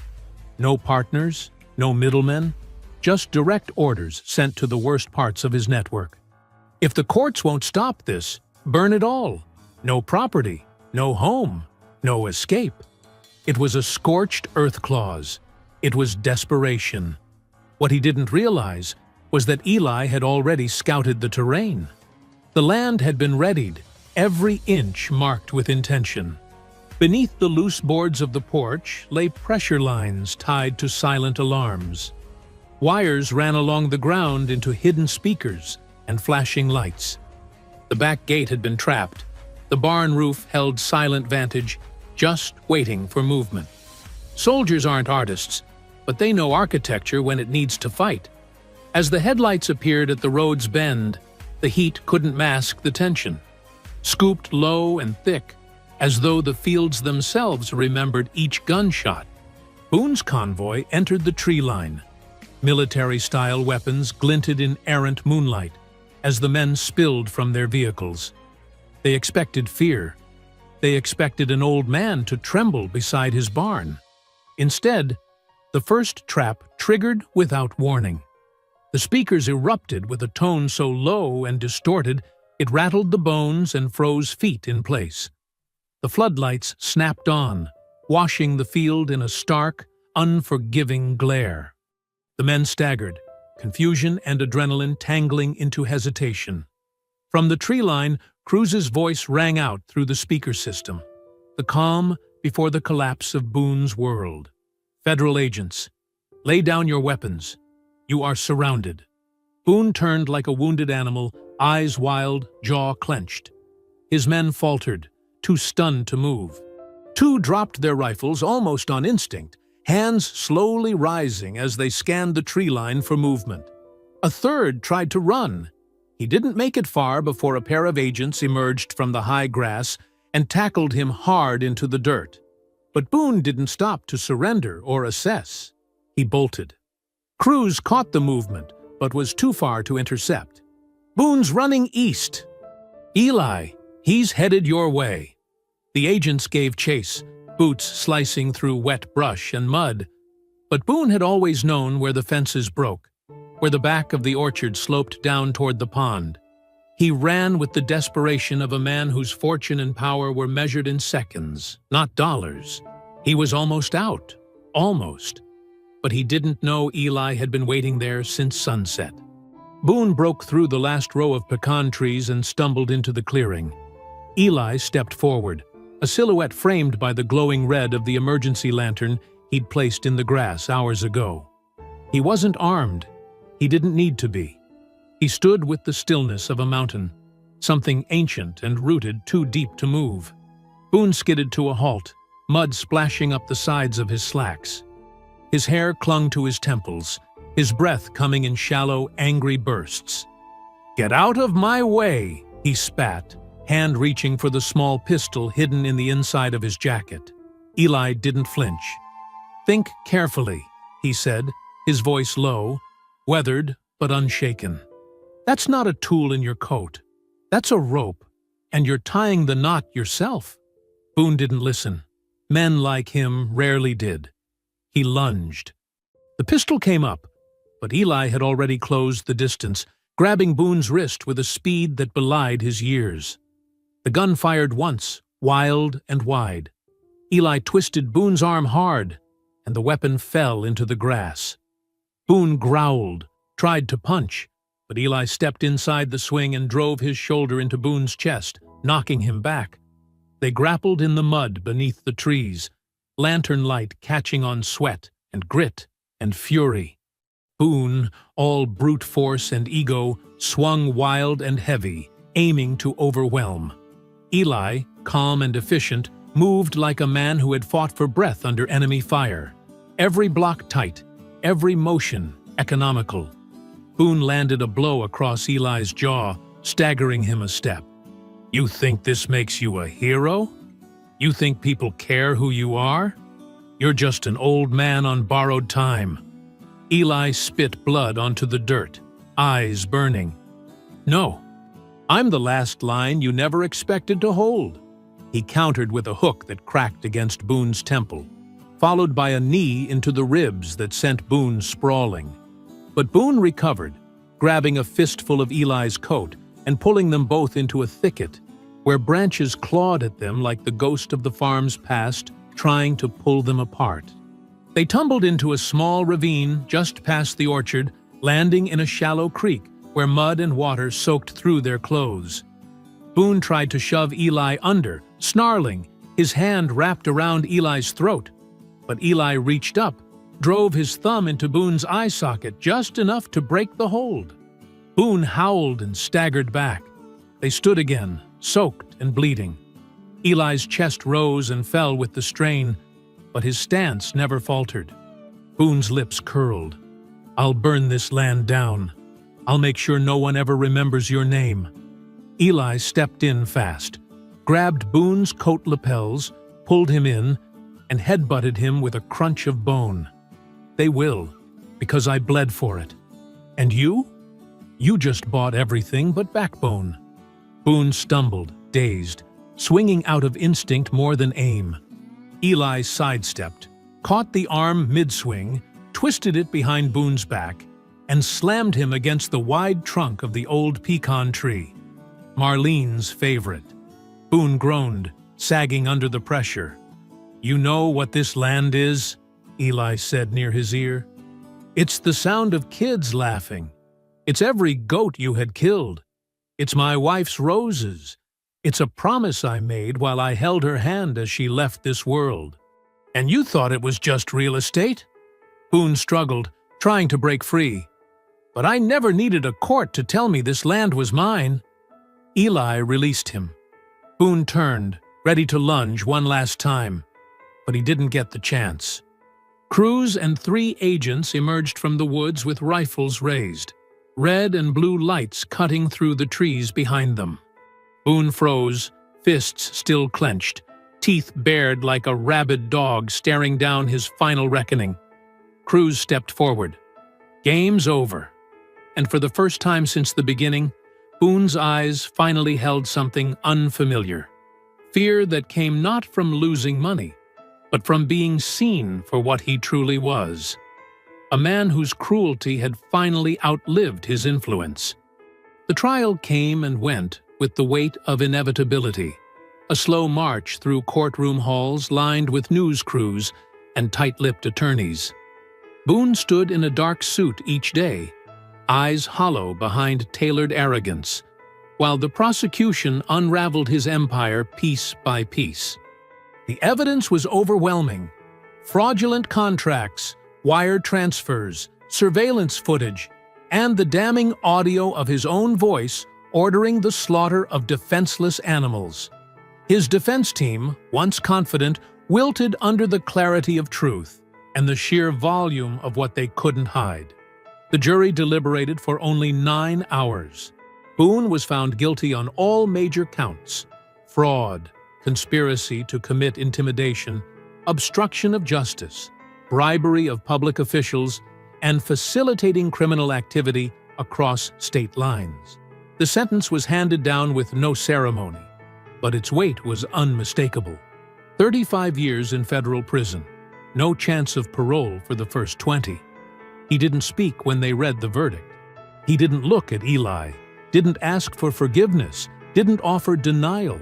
No partners, no middlemen, just direct orders sent to the worst parts of his network. If the courts won't stop this, burn it all. No property, no home, no escape. It was a scorched earth clause. It was desperation. What he didn't realize was that Eli had already scouted the terrain. The land had been readied, every inch marked with intention. Beneath the loose boards of the porch lay pressure lines tied to silent alarms. Wires ran along the ground into hidden speakers and flashing lights. The back gate had been trapped. The barn roof held silent vantage, just waiting for movement. Soldiers aren't artists, but they know architecture when it needs to fight. As the headlights appeared at the road's bend, the heat couldn't mask the tension. Scooped low and thick, as though the fields themselves remembered each gunshot, Boone's convoy entered the tree line. Military-style weapons glinted in errant moonlight as the men spilled from their vehicles. They expected fear. They expected an old man to tremble beside his barn. Instead, the first trap triggered without warning. The speakers erupted with a tone so low and distorted it rattled the bones and froze feet in place. The floodlights snapped on, washing the field in a stark, unforgiving glare. The men staggered, confusion and adrenaline tangling into hesitation. From the tree line, Cruz's voice rang out through the speaker system. The calm before the collapse of Boone's world. "Federal agents, lay down your weapons. You are surrounded." Boone turned like a wounded animal, eyes wild, jaw clenched. His men faltered, too stunned to move. 2 dropped their rifles almost on instinct, hands slowly rising as they scanned the tree line for movement. A third tried to run. He didn't make it far before a pair of agents emerged from the high grass and tackled him hard into the dirt. But Boone didn't stop to surrender or assess. He bolted. Cruz caught the movement, but was too far to intercept. "Boone's running east." "Eli, he's headed your way." The agents gave chase, boots slicing through wet brush and mud. But Boone had always known where the fences broke, where the back of the orchard sloped down toward the pond. He ran with the desperation of a man whose fortune and power were measured in seconds, not dollars. He was almost out. Almost. But he didn't know Eli had been waiting there since sunset. Boone broke through the last row of pecan trees and stumbled into the clearing. Eli stepped forward, a silhouette framed by the glowing red of the emergency lantern he'd placed in the grass hours ago. He wasn't armed. He didn't need to be. He stood with the stillness of a mountain, something ancient and rooted too deep to move. Boone skidded to a halt, mud splashing up the sides of his slacks. His hair clung to his temples, his breath coming in shallow, angry bursts. "Get out of my way," he spat, hand reaching for the small pistol hidden in the inside of his jacket. Eli didn't flinch. "Think carefully," he said, his voice low, weathered but unshaken. "That's not a tool in your coat. That's a rope, and you're tying the knot yourself." Boone didn't listen. Men like him rarely did. He lunged. The pistol came up, but Eli had already closed the distance, grabbing Boone's wrist with a speed that belied his years. The gun fired once, wild and wide. Eli twisted Boone's arm hard, and the weapon fell into the grass. Boone growled, tried to punch, but Eli stepped inside the swing and drove his shoulder into Boone's chest, knocking him back. They grappled in the mud beneath the trees, lantern light catching on sweat and grit and fury. Boone, all brute force and ego, swung wild and heavy, aiming to overwhelm. Eli, calm and efficient, moved like a man who had fought for breath under enemy fire. Every block tight, every motion economical. Boone landed a blow across Eli's jaw, staggering him a step. "You think this makes you a hero? You think people care who you are? You're just an old man on borrowed time." Eli spit blood onto the dirt, eyes burning. "No, I'm the last line you never expected to hold." He countered with a hook that cracked against Boone's temple, followed by a knee into the ribs that sent Boone sprawling. But Boone recovered, grabbing a fistful of Eli's coat and pulling them both into a thicket, where branches clawed at them like the ghost of the farm's past, trying to pull them apart. They tumbled into a small ravine just past the orchard, landing in a shallow creek where mud and water soaked through their clothes. Boone tried to shove Eli under, snarling, his hand wrapped around Eli's throat. But Eli reached up, drove his thumb into Boone's eye socket just enough to break the hold. Boone howled and staggered back. They stood again, soaked and bleeding. Eli's chest rose and fell with the strain, but his stance never faltered. Boone's lips curled. "I'll burn this land down. I'll make sure no one ever remembers your name." Eli stepped in fast, grabbed Boone's coat lapels, pulled him in, and headbutted him with a crunch of bone. "They will, because I bled for it. And you? You just bought everything but backbone." Boone stumbled, dazed, swinging out of instinct more than aim. Eli sidestepped, caught the arm mid-swing, twisted it behind Boone's back, and slammed him against the wide trunk of the old pecan tree. Marlene's favorite. Boone groaned, sagging under the pressure. "You know what this land is?" Eli said near his ear. "It's the sound of kids laughing. It's every goat you had killed. It's my wife's roses. It's a promise I made while I held her hand as she left this world. And you thought it was just real estate?" Boone struggled, trying to break free. "But I never needed a court to tell me this land was mine." Eli released him. Boone turned, ready to lunge one last time, but he didn't get the chance. Cruz and 3 agents emerged from the woods with rifles raised, red and blue lights cutting through the trees behind them. Boone froze, fists still clenched, teeth bared like a rabid dog staring down his final reckoning. Cruz stepped forward. Game's over. And for the first time since the beginning, Boone's eyes finally held something unfamiliar. Fear that came not from losing money, but from being seen for what he truly was. A man whose cruelty had finally outlived his influence. The trial came and went with the weight of inevitability, a slow march through courtroom halls lined with news crews and tight-lipped attorneys. Boone stood in a dark suit each day, eyes hollow behind tailored arrogance, while the prosecution unraveled his empire piece by piece. The evidence was overwhelming. Fraudulent contracts, wire transfers, surveillance footage, and the damning audio of his own voice ordering the slaughter of defenseless animals. His defense team, once confident, wilted under the clarity of truth and the sheer volume of what they couldn't hide. The jury deliberated for only 9 hours. Boone was found guilty on all major counts: fraud, conspiracy to commit intimidation, obstruction of justice, bribery of public officials, and facilitating criminal activity across state lines. The sentence was handed down with no ceremony, but its weight was unmistakable. 35 years in federal prison, no chance of parole for the first 20. He didn't speak when they read the verdict. He didn't look at Eli, didn't ask for forgiveness, didn't offer denial.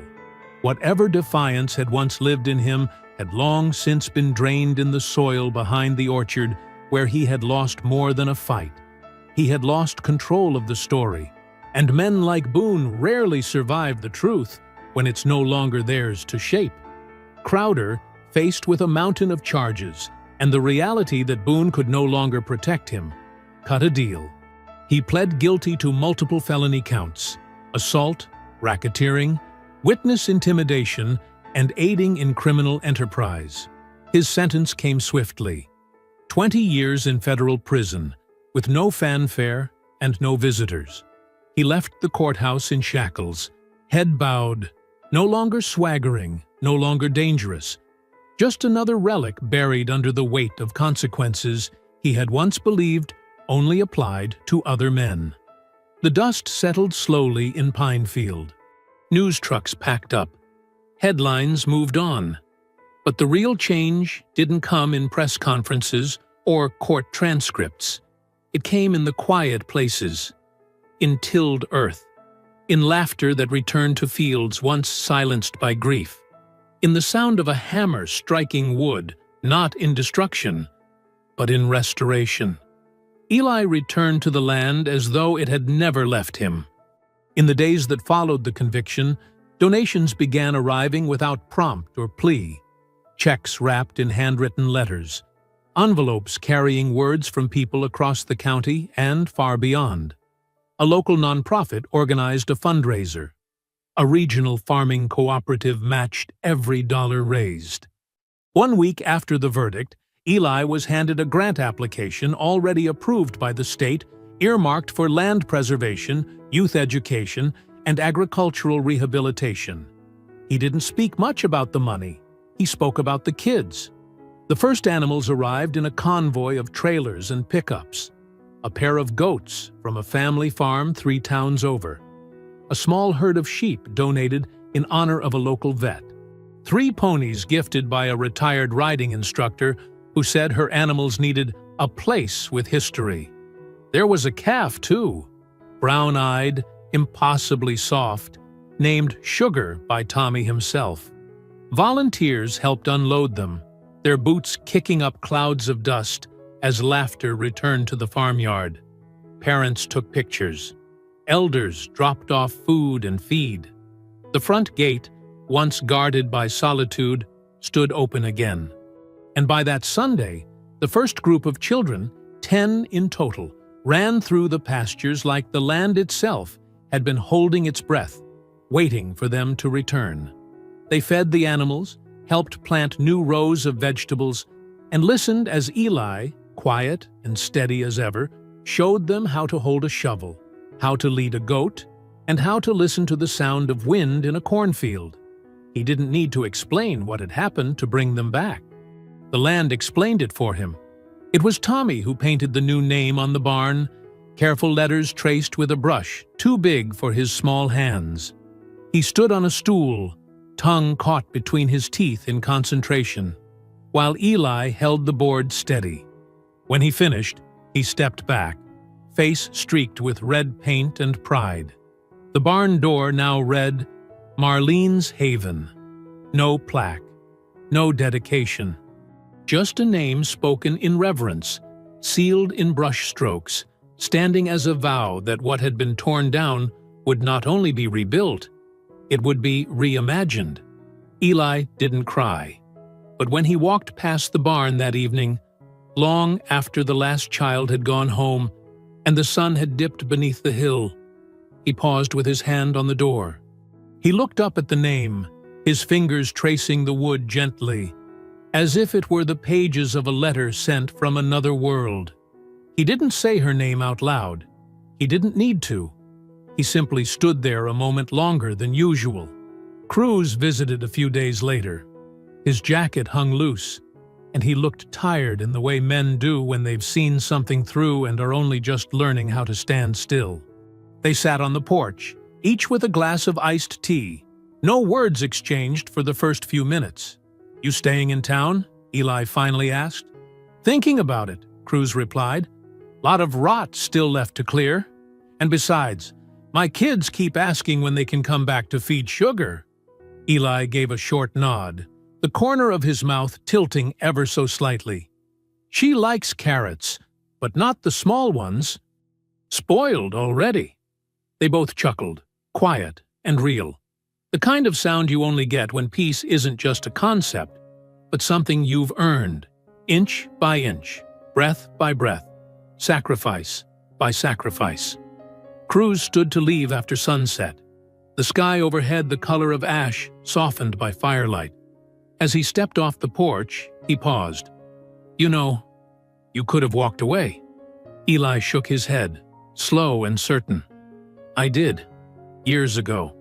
Whatever defiance had once lived in him had long since been drained in the soil behind the orchard, where he had lost more than a fight. He had lost control of the story, and men like Boone rarely survive the truth when it's no longer theirs to shape. Crowder, faced with a mountain of charges and the reality that Boone could no longer protect him, cut a deal. He pled guilty to multiple felony counts: assault, racketeering, witness intimidation, and aiding in criminal enterprise. His sentence came swiftly: 20 years in federal prison, with no fanfare and no visitors. He left the courthouse in shackles, head bowed, no longer swaggering, no longer dangerous, just another relic buried under the weight of consequences he had once believed only applied to other men. The dust settled slowly in Pinefield. News trucks packed up. Headlines moved on. But the real change didn't come in press conferences or court transcripts. It came in the quiet places, in tilled earth, in laughter that returned to fields once silenced by grief, in the sound of a hammer striking wood, not in destruction, but in restoration. Eli returned to the land as though it had never left him. In the days that followed the conviction, donations began arriving without prompt or plea. Checks wrapped in handwritten letters, envelopes carrying words from people across the county and far beyond. A local nonprofit organized a fundraiser. A regional farming cooperative matched every dollar raised. 1 week after the verdict, Eli was handed a grant application already approved by the state, earmarked for land preservation, youth education, and agricultural rehabilitation. He didn't speak much about the money. He spoke about the kids. The first animals arrived in a convoy of trailers and pickups. A pair of goats from a family farm 3 towns over. A small herd of sheep donated in honor of a local vet. 3 ponies gifted by a retired riding instructor who said her animals needed a place with history. There was a calf, too, brown-eyed, impossibly soft, named Sugar by Tommy himself. Volunteers helped unload them, their boots kicking up clouds of dust as laughter returned to the farmyard. Parents took pictures. Elders dropped off food and feed. The front gate, once guarded by solitude, stood open again. And by that Sunday, the first group of children, 10 in total, ran through the pastures like the land itself had been holding its breath, waiting for them to return. They fed the animals, helped plant new rows of vegetables, and listened as Eli, quiet and steady as ever, showed them how to hold a shovel, how to lead a goat, and how to listen to the sound of wind in a cornfield. He didn't need to explain what had happened to bring them back. The land explained it for him. It was Tommy who painted the new name on the barn, careful letters traced with a brush too big for his small hands. He stood on a stool, tongue caught between his teeth in concentration, while Eli held the board steady. When he finished, he stepped back, face streaked with red paint and pride. The barn door now read, Marlene's Haven. No plaque, no dedication. Just a name spoken in reverence, sealed in brush strokes, standing as a vow that what had been torn down would not only be rebuilt, it would be reimagined. Eli didn't cry, but when he walked past the barn that evening, long after the last child had gone home and the sun had dipped beneath the hill, he paused with his hand on the door. He looked up at the name, his fingers tracing the wood gently, as if it were the pages of a letter sent from another world. He didn't say her name out loud. He didn't need to. He simply stood there a moment longer than usual. Cruz visited a few days later. His jacket hung loose, and he looked tired in the way men do when they've seen something through and are only just learning how to stand still. They sat on the porch, each with a glass of iced tea. No words exchanged for the first few minutes. "You staying in town?" Eli finally asked. "Thinking about it," Cruz replied. "Lot of rot still left to clear. And besides, my kids keep asking when they can come back to feed Sugar." Eli gave a short nod, the corner of his mouth tilting ever so slightly. "She likes carrots, but not the small ones. Spoiled already." They both chuckled, quiet and real. The kind of sound you only get when peace isn't just a concept, but something you've earned, inch by inch, breath by breath, sacrifice by sacrifice. Cruz stood to leave after sunset. The sky overhead the color of ash, softened by firelight. As he stepped off the porch, he paused. "You know, you could have walked away." Eli shook his head, slow and certain. "I did, years ago.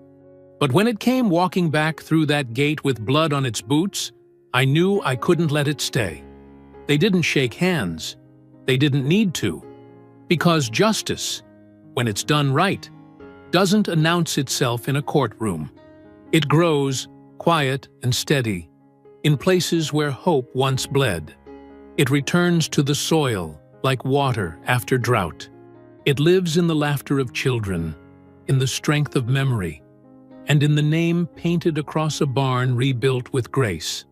But when it came walking back through that gate with blood on its boots, I knew I couldn't let it stay. They didn't shake hands. They didn't need to. Because justice, when it's done right, doesn't announce itself in a courtroom. It grows, quiet and steady, in places where hope once bled. It returns to the soil like water after drought. It lives in the laughter of children, in the strength of memory, and in the name painted across a barn rebuilt with grace.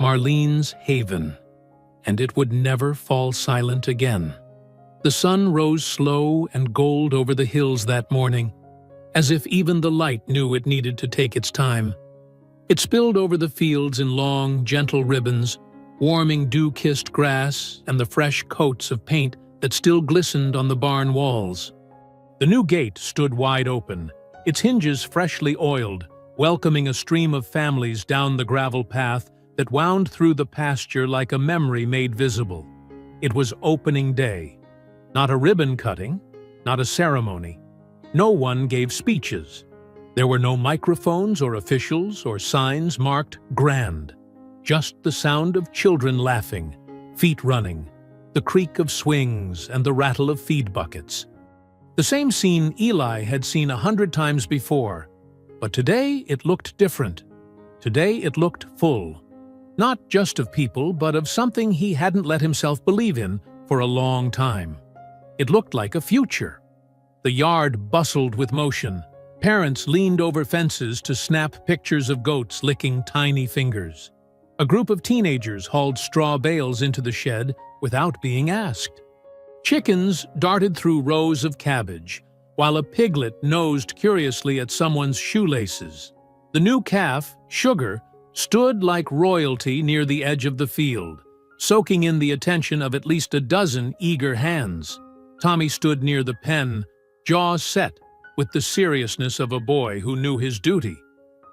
Marlene's Haven, and it would never fall silent again. The sun rose slow and gold over the hills that morning, as if even the light knew it needed to take its time. It spilled over the fields in long, gentle ribbons, warming dew-kissed grass and the fresh coats of paint that still glistened on the barn walls. The new gate stood wide open, its hinges freshly oiled, welcoming a stream of families down the gravel path that wound through the pasture like a memory made visible. It was opening day. Not a ribbon cutting, not a ceremony. No one gave speeches. There were no microphones or officials or signs marked grand. Just the sound of children laughing, feet running, the creak of swings and the rattle of feed buckets. The same scene Eli had seen 100 times before, but today it looked different. Today it looked full. Not just of people, but of something he hadn't let himself believe in for a long time. It looked like a future. The yard bustled with motion. Parents leaned over fences to snap pictures of goats licking tiny fingers. A group of teenagers hauled straw bales into the shed without being asked. Chickens darted through rows of cabbage, while a piglet nosed curiously at someone's shoelaces. The new calf, Sugar, stood like royalty near the edge of the field, soaking in the attention of at least a dozen eager hands. Tommy stood near the pen, jaws set, with the seriousness of a boy who knew his duty.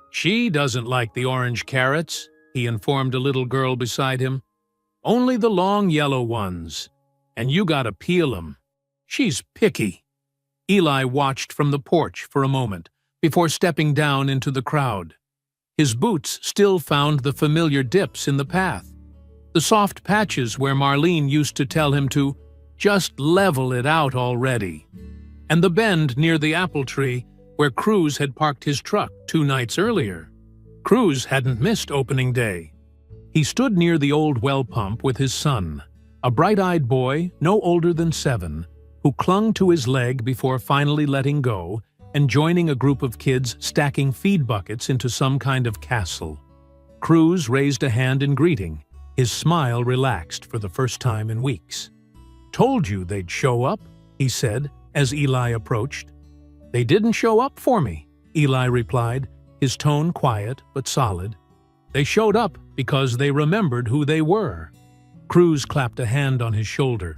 "She doesn't like the orange carrots," he informed a little girl beside him. Only the long yellow ones. And you gotta peel 'em. She's picky." Eli watched from the porch for a moment before stepping down into the crowd. His boots still found the familiar dips in the path, the soft patches where Marlene used to tell him to just level it out already, and the bend near the apple tree where Cruz had parked his truck 2 nights earlier. Cruz hadn't missed opening day. He stood near the old well pump with his son, a bright-eyed boy no older than 7, who clung to his leg before finally letting go and joining a group of kids stacking feed buckets into some kind of castle. Cruz raised a hand in greeting, his smile relaxed for the first time in weeks. "Told you they'd show up," he said as Eli approached. "They didn't show up for me," Eli replied, his tone quiet but solid. "They showed up because they remembered who they were." Cruz clapped a hand on his shoulder,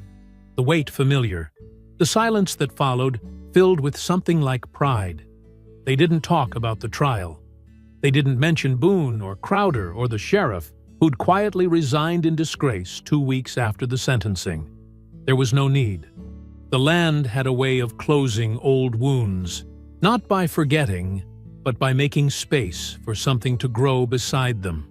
the weight familiar. The silence that followed filled with something like pride. They didn't talk about the trial. They didn't mention Boone or Crowder or the sheriff, who'd quietly resigned in disgrace 2 weeks after the sentencing. There was no need. The land had a way of closing old wounds, not by forgetting, but by making space for something to grow beside them.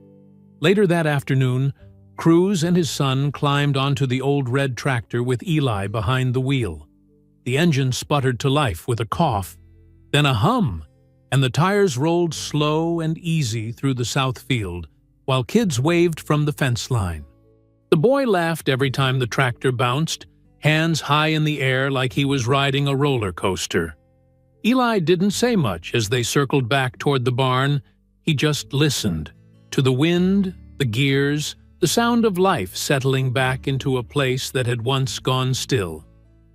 Later that afternoon, Cruz and his son climbed onto the old red tractor with Eli behind the wheel. The engine sputtered to life with a cough, then a hum, and the tires rolled slow and easy through the south field, while kids waved from the fence line. The boy laughed every time the tractor bounced, hands high in the air like he was riding a roller coaster. Eli didn't say much as they circled back toward the barn. He just listened to the wind, the gears, the sound of life settling back into a place that had once gone still.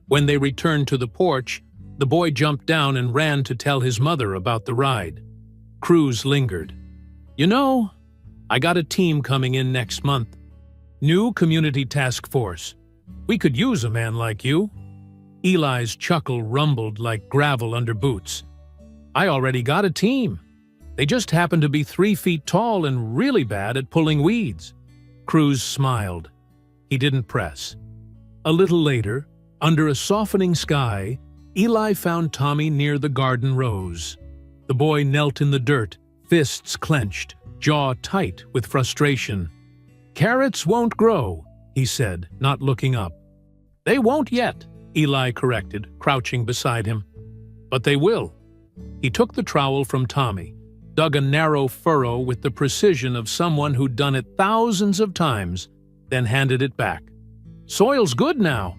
When they returned to the porch, the boy jumped down and ran to tell his mother about the ride. Cruz lingered. "You know, I got a team coming in next month. New community task force. We could use a man like you." Eli's chuckle rumbled like gravel under boots. "I already got a team. They just happen to be 3 feet tall and really bad at pulling weeds." Cruz smiled. He didn't press. A little later, under a softening sky, Eli found Tommy near the garden rows. The boy knelt in the dirt, fists clenched, jaw tight with frustration. "Carrots won't grow," he said, not looking up. "They won't yet," Eli corrected, crouching beside him. "But they will." He took the trowel from Tommy, dug a narrow furrow with the precision of someone who'd done it thousands of times, then handed it back. "Soil's good now.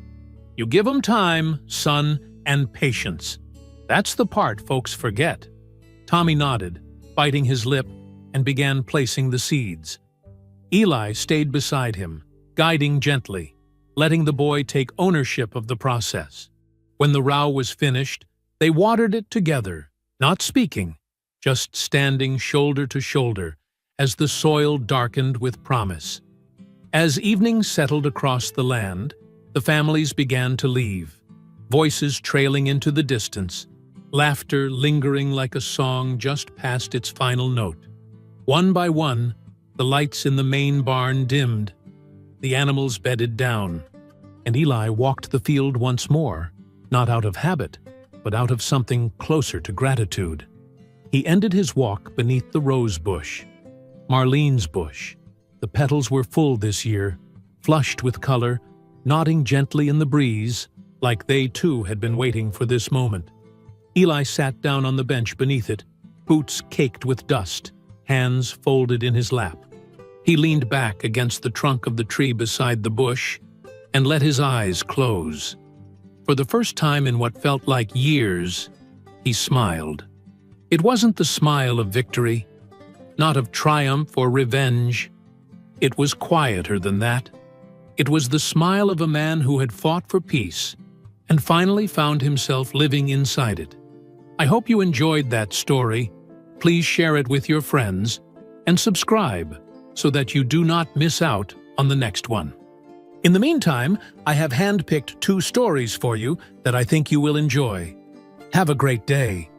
You give 'em time, son, and patience. That's the part folks forget." Tommy nodded, biting his lip, and began placing the seeds. Eli stayed beside him, guiding gently, letting the boy take ownership of the process. When the row was finished, they watered it together, not speaking, just standing shoulder to shoulder as the soil darkened with promise. As evening settled across the land, the families began to leave, voices trailing into the distance, laughter lingering like a song just past its final note. One by one, the lights in the main barn dimmed, the animals bedded down, and Eli walked the field once more, not out of habit, but out of something closer to gratitude. He ended his walk beneath the rose bush, Marlene's bush. The petals were full this year, flushed with color, nodding gently in the breeze, like they too had been waiting for this moment. Eli sat down on the bench beneath it, boots caked with dust, hands folded in his lap. He leaned back against the trunk of the tree beside the bush and let his eyes close. For the first time in what felt like years, he smiled. It wasn't the smile of victory, not of triumph or revenge. It was quieter than that. It was the smile of a man who had fought for peace and finally found himself living inside it. I hope you enjoyed that story. Please share it with your friends and subscribe so that you do not miss out on the next one. In the meantime, I have handpicked 2 stories for you that I think you will enjoy. Have a great day.